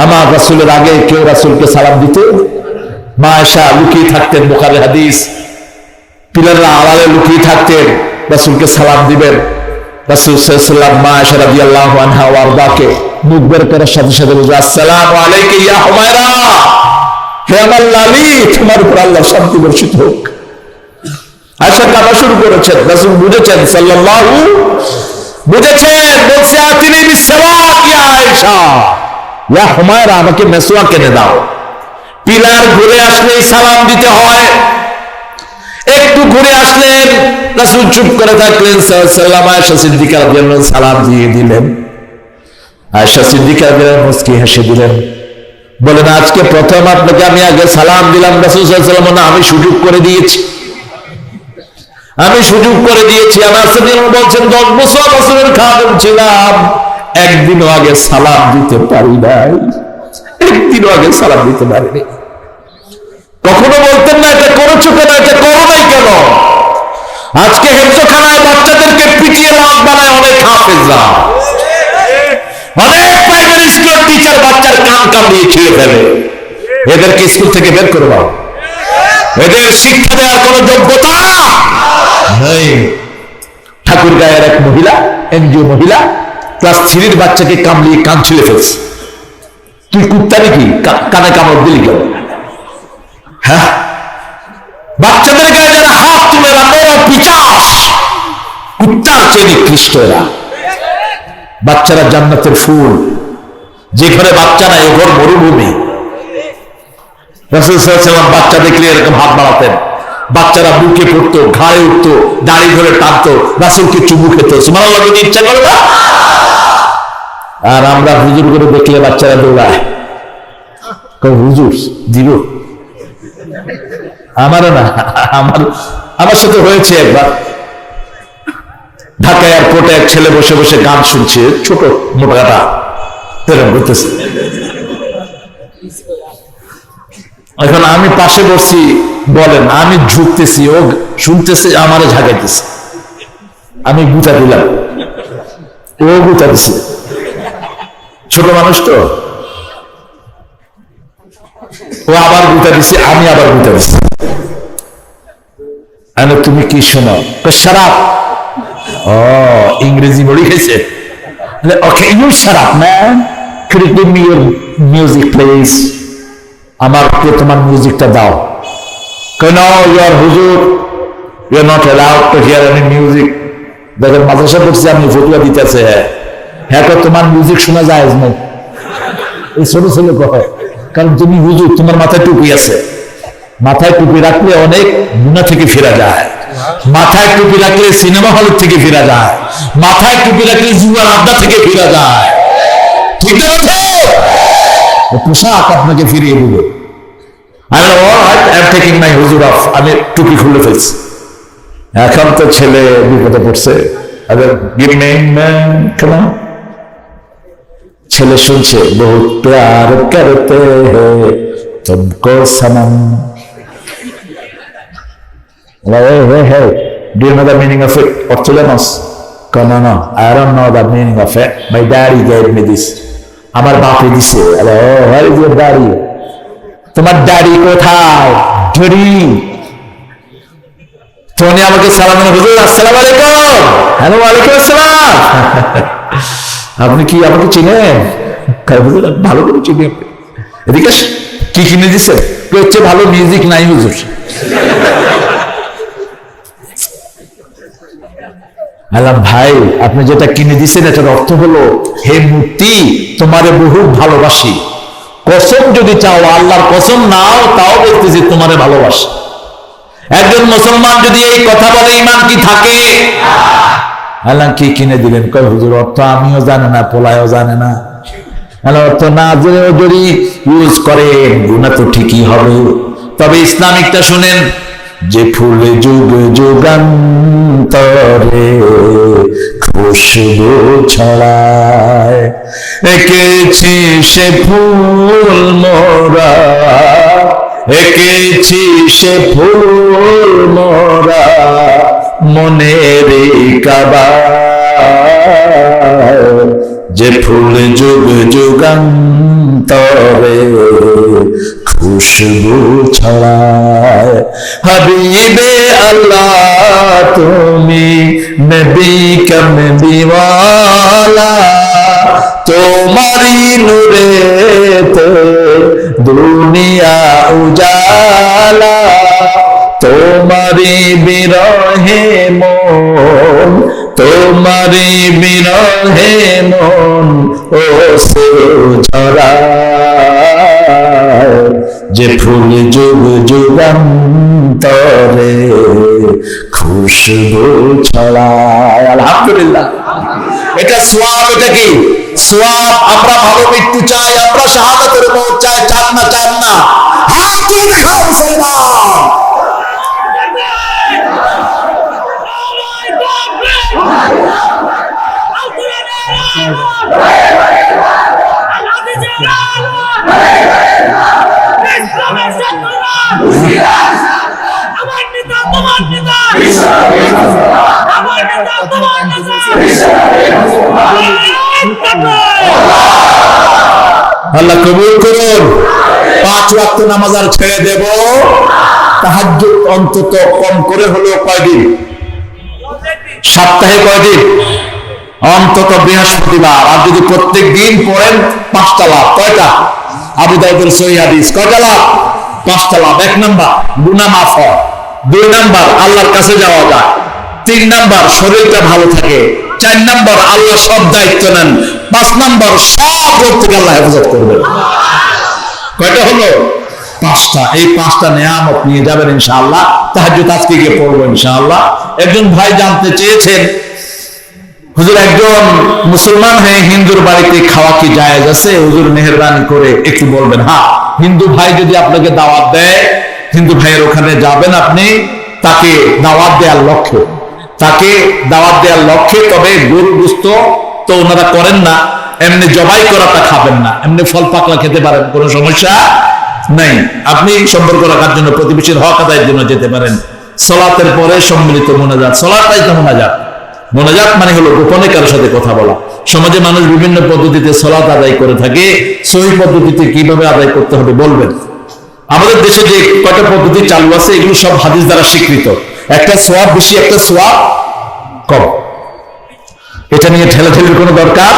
আমার রাসূলের আগে কেউ রাসূলকে সালাম দিত? মা আয়েশা লুকিয়ে থাকতেন, বুখারী হাদিস, পিলাররা আড়ালে লুকিয়ে থাকতেন, রাসূলকে সালাম দিবেন। রাসূল সাল্লাল্লাহু আলাইহি মা আয়েশা রাদিয়াল্লাহু আনহা ওয়ারদাকে মুখ বের করার সাথে সাথে বললেন, আসসালামু আলাইকা ইয়া হুমায়রা, হে আমার লালি, তোমার উপর আল্লাহর শান্তি বর্ষিত হোক। আয়েশা কাঁদা শুরু করেছেন। রাসূল বুঝেছেন, সাল্লাল্লাহু বুঝেছেন, বলছে আতিনি বিসসালাম ইয়া আয়েশা, ইয়া হুমায়রা, আমাকে মেসওয়াক এনে দাও। পিলার ঘুরে আসলেই সালাম দিতে হয়। একটু ঘুরে আসলেন, রাসূল চুপ করে থাকলেন, সাল্লাল্লাহু আলাইহি আয়েশা সিদ্দিকা রাদিয়াল্লাহু আনহা সালাম দিয়ে দিলেন। আয়েশা সিদ্দিকা রাদিয়াল্লাহু আনহা মুস্কি হেসে দিলেন, বলেন, আজকে প্রথম আপনাকে আমি আগে সালাম দিলাম রাসূল সাল্লাল্লাহু আলাইহি ওয়াসাল্লাম, আমি সুযোগ করে দিয়েছি, আমি সুযোগ করে দিয়েছি। আমার সাথীরা বলছেন 10 বছর রাসূলের খাদেম ছিলাম, একদিনও আগে সালাম দিতে পারি নাই, একদিনও আগে সালাম দিতে পারিনি। কখনো বলতেন না এটা করেছো কেন, এটা করো নাই কেন। আজকে হেফজখানায় বাচ্চাদেরকে পিটিয়ে লাভ বানায় অনেক হাফেজরা, অনেক প্রাইমারি স্কুল টিচার বাচ্চার কান কামড়িয়ে খেয়ে ফেলে। এদেরকে স্কুল থেকে বের করে দাও, এদের শিক্ষা দেওয়ার কোন যোগ্যতা নেই। ঠাকুর গায়ের এক মহিলা, এনজিও মহিলা, ক্লাস 3 বাচ্চাকে কামড়িয়ে কান ছিঁড়ে ফেলছে। তুই কুত্তা নাকি, কানে কামড় দিলি কেন? হ্যাঁ, বাচ্চাদের গায়ে যারা হাত তুলে রাখো পিচাস, কুত্তার চেয়ে নিকৃষ্ট এরা। বাচ্চারা জান্নাতের ফুল, যে ঘরে বাচ্চা নাই ও ঘর মরুভূমি। রাসূল সাল্লাল্লাহু আলাইহি ওয়াসাল্লাম বাচ্চা দেখলে এরকম হাত বাড়াতেন, বাচ্চারা বুকে পড়তো, ঘাড়ে উঠতো, দাড়ি ধরে টানতো, রাসূলকে চুমু খেত। সুবহানাল্লাহ, যদি ইচ্ছা করে না। আর আমরা হুজুর করে দেখলে বাচ্চারা দৌড়ায়, হুজুর দিব। আমারও না, আমার সাথে হয়েছে একবার। ঢাকা এয়ারপোর্টে এক ছেলে বসে বসে গান শুনছে, ছোট মোটাটা এরকম করতেছে। এখন আমি পাশে বসছি, বলেন, আমি ঝুঁকতেছি, ও শুনতেছে, আমারে ঝাঁকাইতেছে। আমি গুতা দিলাম, ও গুতা দিছে। ছোট মানুষ তো, ও আবার গুতা দিছে, আমি আবার গুতা দিছি। তুমি কি শোনো? শারাপ। ও, ইংরেজি বলি খেয়েছে। Okay, you shut up man, could you give me your music please? আমাকে তোমার মিউজিকটা দাও। No, you are হুজুর, you are not allowed to hear any music. দেখেন মাদ্রাসা পড়ছি, আপনি ফতুয়া দিতেছে। হ্যাঁ, তোমার মিউজিক শোনা যায় না, এই ছোট ছেলে কয়, কারণ তুমি হুজুর, তোমার মাথায় টুপি আছে। মাথায় টুপি রাখলে অনেক গুনাহ থেকে ফেরা যায়, মাথায় টুপি রাখলে সিনেমা হল থেকে ফেরা যায়, মাথায় টুপি রাখলে জুয়ার আড্ডা থেকে ফেরা যায়। ঠিক আছে, পোশাক আপনাকে ফিরিয়ে দিবে। আমি টুপি খুলে ফেলছি। এখন তো ছেলে বিপদে পড়ছে। ছেলে শুনছে, বহুত প্যার করতে হ্যায় তুমকো Sanam. Hey, do you know the meaning of it? অর্থ জানোস? No, I don't know the meaning of it. My daddy gave me this. আমার বাপে দিছে। Where is your daddy? তোমার ড্যাডি কোথায়? ড্যাডি। তুমি আমাকে সালাম দিলেন, হুজুর আসসালামু আলাইকুম। হ্যালো, ওয়ালাইকুম আসসালাম। আপনি কি আমাকে চিনেন? হুজুর ভালো করে চিনি। এদিকে কি কিনে দিচ্ছেন? হচ্ছে ভালো মিউজিক নাই হুজুর। আল্লাহ ভাই, আপনি যেটা কিনে দিচ্ছেন এটার অর্থ হলো, হে মূর্তি, তোমারে বহু ভালোবাসি। কসম যদি চাও, আল্লাহর কসম নাও, তাও বলতেছি তোমারে ভালোবাসি। একজন মুসলমান যদি এই কথা বলে, ঈমান কি থাকে? আল্লাহ কি কিনে দিলেন? কয় হুজুর অর্থ আমিও জানি না, পোলায়ও জানে না। আল্লাহ অর্থ না জেনেও যদি ইউজ করে, গুনাহ তো ঠিকই হবে। তবে ইসলামিকটা শুনেন, যে ফুলে যুগ যুগান্তরে খুশবু ছড়ায়, এঁকেছি সে ফুল মোরা, এঁকেছি সে ফুল মোরা মনের কাবায়, যে ফুল যুগ যুগান্তরে তরে খুশবু ছড়ায়। হাবিবে আল্লাহ তুমি নবী কমলিওয়ালা, তোমারি নূরেতে দুনিয়া উজালা, তোমারি বিরহে মন, তোমারি বিরহে মন ও সে ঝরায়, যে ফুল যুগ যুগান্তরে খুশবু ছড়ায়। আলহামদুলিল্লাহ, এটা সোয়াব। এটা কি সোয়াব? আমরা ভালো মৃত্যু চাই, আমরা শাহাদাতের মওত চাই, চান না? চান না? হাত তুলে দেখাও মুসলমান। আল্লাহ কবুল করুন। 5 ওয়াক্ত নামাজ আর ছেড়ে দেব। তাহাজ্জুদ অন্তত কম করে হলেও কয়দিন? সপ্তাহে কয়দিন? অন্তত বৃহস্পতিবার। আর যদি প্রত্যেক দিন পড়েন 5টা লাভ। কয়টা? আবু দাউদের সহিহ হাদিস। কয়টা লাভ? 5টা লাভ। 1 নাম্বার গুনাহ মাফ হয়, 2 নাম্বার আল্লাহর কাছে যাওয়া যায়, 3 নাম্বার শরীরটা ভালো থাকে, 4 নাম্বার আল্লাহ সব দায়িত্ব নেন, 5 নাম্বার সব রোগ থেকে আল্লাহ হেফাজত করবেন। কয়টা হলো? 5টা। এই 5টা নেয়ামত নিয়ে যাবেন ইনশাআল্লাহ। তাহাজ্জুদ আজকে গিয়ে পড়বো ইনশাআল্লাহ। একজন ভাই জানতে চেয়েছেন, হুজুর একজন মুসলমান হয়ে হিন্দুর বাড়িতে খাওয়া কি জায়েজ আছে? হুজুর মেহেরবানি করে একটু বলবেন। হ্যাঁ, হিন্দু ভাই যদি আপনাকে দাওয়াত দেয়, হিন্দু ভাইয়ের ওখানে যাবেন আপনি, তাকে দাওয়াত দেওয়ার লক্ষ্যে, তাকে দাওয়াত দেওয়ার লক্ষ্যে। তবে গরু গোশত তো ওনারা করেন না, এমনি জবাই করাটা খাবেন না, এমনি ফল পাকলা খেতে পারেন, কোনো সমস্যা নেই। আপনি সম্পর্ক রাখার জন্য, প্রতিবেশীর হক আদায়ের জন্য যেতে পারেন। সালাতের পরে সম্মিলিত মোনাজাত, সালাতটাই তো মোনাজাত। মোনাজাত মানে হলো গোপনে কারোর সাথে কথা বলা। সমাজে মানুষ বিভিন্ন পদ্ধতিতে সালাত আদায় করে থাকে, সহিহ পদ্ধতিতে কিভাবে আদায় করতে হবে বলবেন। আমাদের দেশে যে কয়টা পদ্ধতি চালু আছে, এগুলো সব হাদিস দ্বারা স্বীকৃত। একটা সোয়াব বেশি, একটা সোয়াব কম। এটা নিয়ে ঠেলাঠেলির কোনো দরকার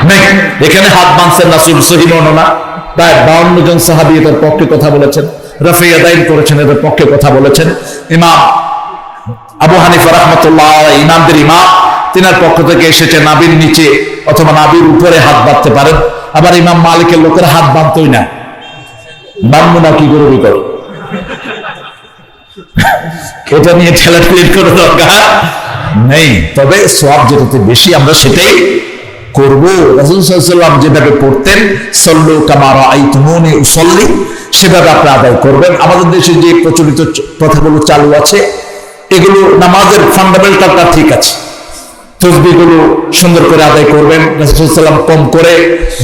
নেই। এখানে হাত বাঁধছেন রাসূল, সহিহ বর্ণনা। প্রায় 52 জন সাহাবী এটার পক্ষে কথা বলেছেন, রাফি আদাইন করেছেন, এটার পক্ষে কথা বলেছেন। ইমাম আবু হানিফা রাহমাতুল্লাহ আলাইহি, ইমামদের ইমাম, তিনার পক্ষ থেকে এসেছে নাভির নিচে অথবা নাভির উপরে হাত বাঁধতে পারেন। আবার ইমাম মালিকের লোকেরা হাত বাঁধতই না। বাঁধবো না কি করবি কর, এটা নিয়ে ঠেলাঠেলির কোনো দরকার নেই। তবে সওয়াব যেটাতে বেশি আমরা সেটাই করব। রাসূল সাল্লাল্লাহু আলাইহি ওয়াসাল্লাম যেভাবে পড়তেন, সল্লু কামা রাআইতুমুনি উসাল্লি, সেভাবে আপনি আদায় করবেন। আমাদের দেশে যে প্রচলিত কথাগুলো চালু আছে, এগুলো নামাজের ফান্ডামেন্টালটা ঠিক আছে। তসবিহগুলো সুন্দর করে আদায় করবেন। রাসূল সাল্লাল্লাহু আলাইহি ওয়াসাল্লাম কম করে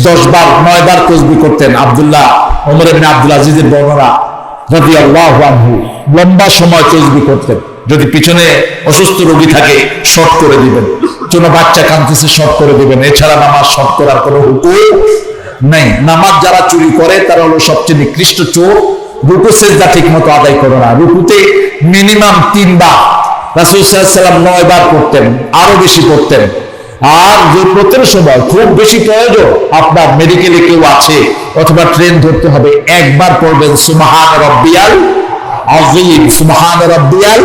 10 বার 9 বার তসবিহ করতেন। আব্দুল্লাহ ওমর ইবনে আব্দুল আজিজের বর্ণনা রাদিয়াল্লাহু আনহু, লম্বা সময় তসবিহ করতেন। যদি পিছনে অসুস্থ রোগী থাকে শর্ট করে দিবেন, কোনো বাচ্চা কাঁদতেছে শর্ট করে দিবেন। এছাড়া নামাজ শর্ট করার কোনো হুকুম নেই। নামাজ যারা চুরি করে তারা হলো সবচেয়ে নিকৃষ্ট চোর। রুকু সিজদা ঠিক মতো আদায় করে না। রুকুতে মিনিমাম 3 বার, রাসূল সাল্লাল্লাহু আলাইহি ওয়াসাল্লাম 9 বার করতেন, আরো বেশি করতেন। আর জরুরতের সময় খুব বেশি প্রয়োজন, আপনার মেডিকেলে কেউ আছে অথবা ট্রেন ধরতে হবে, 1 বার পড়বেন সুবহান রাব্বিয়াল আযীম, সুবহান রাব্বিয়াল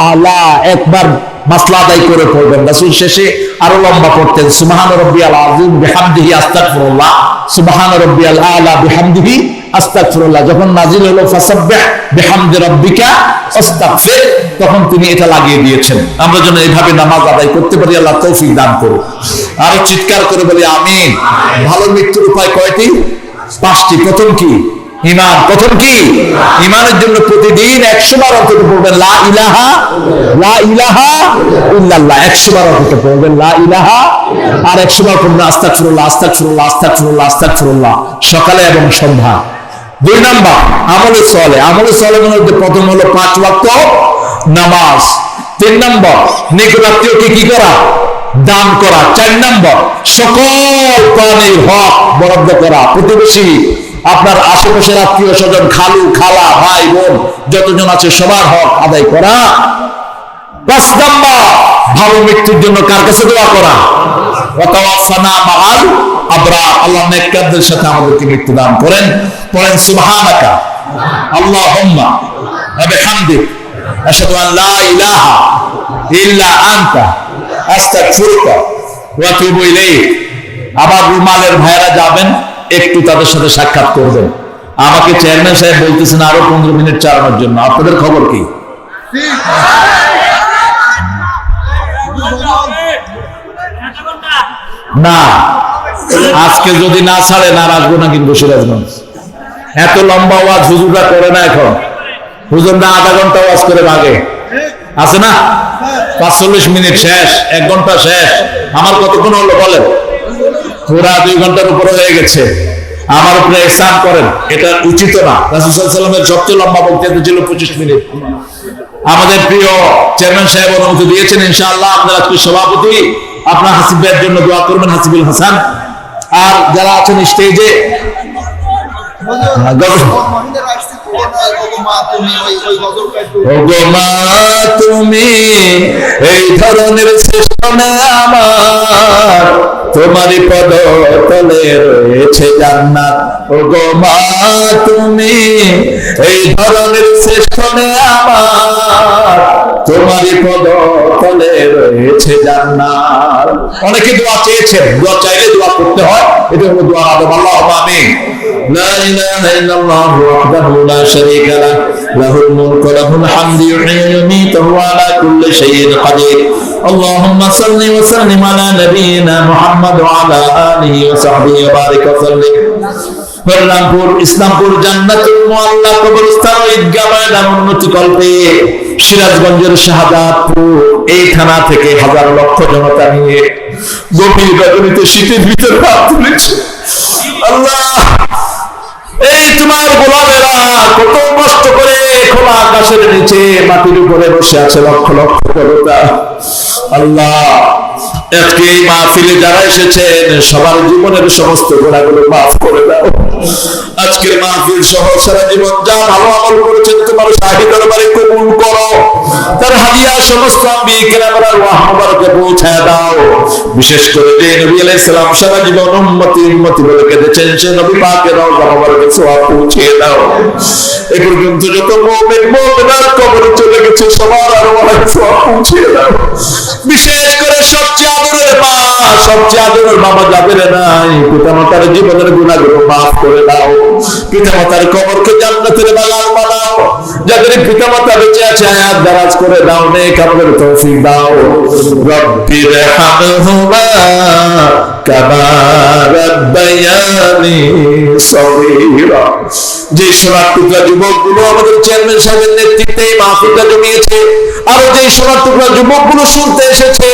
আলা, 1 বার মাসলা আদায় করে পড়বেন। রাসূল শেষে আরো লম্বা পড়তেন, সুবহান রাব্বিয়াল আযীম বিহামদিহি আস্তাগফিরুল্লাহ, সুবহান রাব্বিয়াল আলা বিহামদিহি আস্তাগফিরুল্লাহ। যখন নাজিল হলো ফাসাব্বিহ বিহামদি রাব্বিকা আস্তাগফির, তখন তিনি এটা লাগিয়ে দিয়েছেন। আমরা যেন এইভাবে নামাজ আদায় করতে পারি, আল্লাহ তৌফিক দান করুন। আরো চিৎকার করে বলি আমিন। ভালো মৃত্যুর উপায় কয়টি? 5টি। প্রথম কি? ঈমান। প্রথম কি? ঈমানের জন্য প্রতিদিন 100 বার অন্তত পড়বেন লা ইলাহা ইল্লাল্লাহ। 100 বার অন্তত পড়বেন লা ইলাহা, আর 100 বার পড়বেন আস্তাগফিরুল্লাহ আস্তাগফিরুল্লাহ আস্তাগফিরুল্লাহ আস্তাগফিরুল্লাহ, সকালে এবং সন্ধ্যা। 2 নাম্বার আমলে সলে। আমলে সলের মধ্যে প্রথম হলো 5 ওয়াক্ত নামাজ। 3 নাম্বার নিকট আত্মীয়কে কি করা? দান করা। 4 নম্বর, সকল প্রাণীর হক বরাদ্দ করা। প্রতিবেশী, আপনার আশেপাশের আত্মীয় স্বজন, খালু খালা ভাই বোন যতজন আছে সবার হক আদায় করা। 5 নম্বর, ভালো মৃত্যুর জন্য কার কাছে দোয়া করা? ওয়াতাওয়াফানা মাআল আবরার। আল্লাহ নেককারদের সাথে আমাদেরকে মৃত্যু দান করেন। পড়েন সুবহানাকা আল্লাহুম্মা ওয়া বিহামদিক আশহাদু আন লা ইলাহা ইল্লা আনতা আস্তাগফিরুকা ওয়া আতুবু ইলাইক। আবার রুমালের ভাইরা যাবেন, একটু তাদের সাথে সাক্ষাৎ করবেন। আমাকে চেয়ারম্যান সাহেব বলতেছেন আরো 15 মিনিট চালানোর জন্য। আপনাদের খবর কি? না, আজকে যদি না ছাড়ে না আসবো না কিন্তু সিরাজগঞ্জ। এত লম্বা ওয়াজ হুজুররা করে না এখন। হুজুররা আধা ঘন্টা ওয়াজ করে ভাগে, আছে না? 45 মিনিট শেষ, 1 ঘন্টা শেষ। আমার কতক্ষণ হলো বলেন? পুরা 2 ঘন্টার উপরে হয়ে গেছে। আমার উপরে ইহসান করেন, এটা উচিত না। রাসূল সাল্লাল্লাহু আলাইহি ওয়াসাল্লামের সবচেয়ে লম্বা বক্তব্য ছিল 25 মিনিট। আমাদের প্রিয় চেয়ারম্যান সাহেব অনুমতি দিয়েছেন, ইনশাআল্লাহ আমাদের আজকে সভাপতি আপনার হাসিব ভাইয়ের জন্য দোয়া করবেন, হাসিবুল হাসান। আর যারা আছেন স্টেজে, তুমি এই ধরনের সৃষ্টি আমার, তোমারই পদ তলে রয়েছে জান্নাত। ও গো মা, তুমি এই ধরনের সৃষ্টি আমার, তোমারই পদ তলে রয়েছে জান্নাত। অনেকে দোয়া চেয়েছেন, দোয়া চাইলে দোয়া করতে হয়, এটা হলো দোয়া আদব। আল্লাহুম্মা আমিন। লা ইলাহা ইল্লাল্লাহ ওয়াহদাহু লা শারীকা লাহু, লাহুল মুলকু ওয়া লাহুল হামদু ইউহয়ী ওয়া ইউমীতু ওয়া আলা কুল্লি শাইইন কাদির। আল্লাহুম্মা সাল্লি ওয়া সাল্লিম আলা নাবিয়িনা মুহাম্মদ ওয়া আলা আলিহি ওয়া সাহবিহি ওয়া বারিক ওয়া সাল্লিম। বলরামপুর ইসলামপুর জান্নাতুল মুআল্লা কবরস্থান ও ঈদগাহ ময়দান উন্নতি কল্পে সিরাজগঞ্জের শাহাদাতপুর এই থানা থেকে হাজার লক্ষ জনতা নিয়ে গভীর রজনীতে শীতের ভিতরে হাত তুলেছে। আল্লাহ, এই তোমার গোলামেরা কত কষ্ট করে খোলা আকাশের নিচে মাটির উপরে বসে আছে, লক্ষ লক্ষ দেবতা। আল্লাহ, আজকে এই মাহফিলে যারা এসেছেন সবার জীবনের সমস্ত গুনাহগুলো মাফ করে দাও। আজকের মাহফিল সহ সারা জীবন যা ভালো আমল করেছেন তোমার শাহী দরবারে কবুল করো। তার হাদিয়া সমস্ত আম্বিয়া কেরামের রূহ মুবারকে পৌঁছায় দাও। বিশেষ করে যে নবী আলাইহিস সালাম সারা জীবন উম্মতি উম্মতি বলে কেঁদেছেন, সে নবী পাকের রওজা মুবারকে সওয়াব পৌঁছিয়ে দাও। এই পর্যন্ত যত মুমিন মুমিনাত কবরে চলে গেছে সবার আরওয়াহ সওয়াব পৌঁছিয়ে দাও। বিশেষ করে সবচেয়ে আদরের মা, সবচেয়ে আদরের বাবা যাদের নাই, পিতামাতার জীবনের গুনাহগুলো মাফ করে দাও। পিতামাতার কবরকে জান্নাতের বাগান বানাও। যাদের পিতামাতা বেঁচে আছে হায়াত দারাজ করে দাও, নেক আমলের তৌফিক দাও। রব্বির হামহুমা কামা রাব্বায়ানি সগীরা। যে সোনার টুকরা যুবকগুলো আমাদের চেয়ারম্যান সাহেবের নেতৃত্বে এই মাহফিলটা জমিয়েছে, আর যে সোনার টুকরা যুবকগুলো শুনতে এসেছে,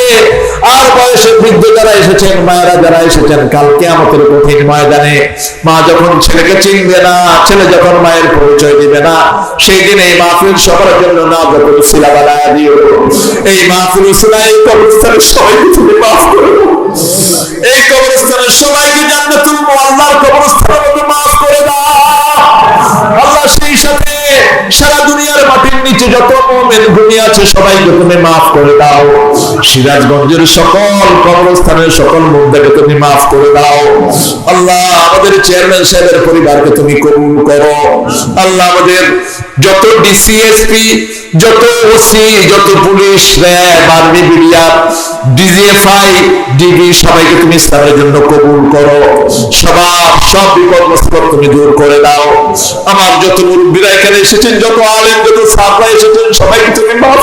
আর বয়সে বৃদ্ধ যারা এসেছেন, মায়েরা যারা এসেছেন, কাল কিয়ামতের কঠিন ময়দানে মা যখন ছেলেকে চিনবে না, ছেলে যখন মায়ের পরিচয় দিবে না, সেই দিন এই মাহফিল সবার জন্য না যত উসিলা বানায় দিও। এই মাহফিল উসিলা এই কবরস্থানের সবাইকে তুমি মাফ করে দাও। এই কবরস্থানের সবাইকে জান্নাতুল মুআল্লার কবরস্থানের মতো মাফ করে দাও। আল্লাহ, সেই সাথে সারা দুনিয়ার মাটির নিচে যত মুমিন ঘুমিয়ে আছে সবাইকে তুমি মাফ করে দাও। সিরাজগঞ্জের সকল কবরস্থানের সকল মুর্দাকে তুমি মাফ করে দাও। আল্লাহ, আমাদের চেয়ারম্যান সাহেবের পরিবারকে তুমি কবুল করো। আল্লাহ, আমাদের যত ডিসিএসপি, যত ওসি, যত police, RAB, army, BDR, DGFI, DB সবাইকে তুমি ইসলামের জন্য কবুল করো। সব বিপদ মুসিবত তুমি দূর করে দাও। আমার যত মুরব্বীরা এখানে এসেছেন, যত আলেম, যত ছাত্ররা এসেছেন সবাইকে তুমি মাফ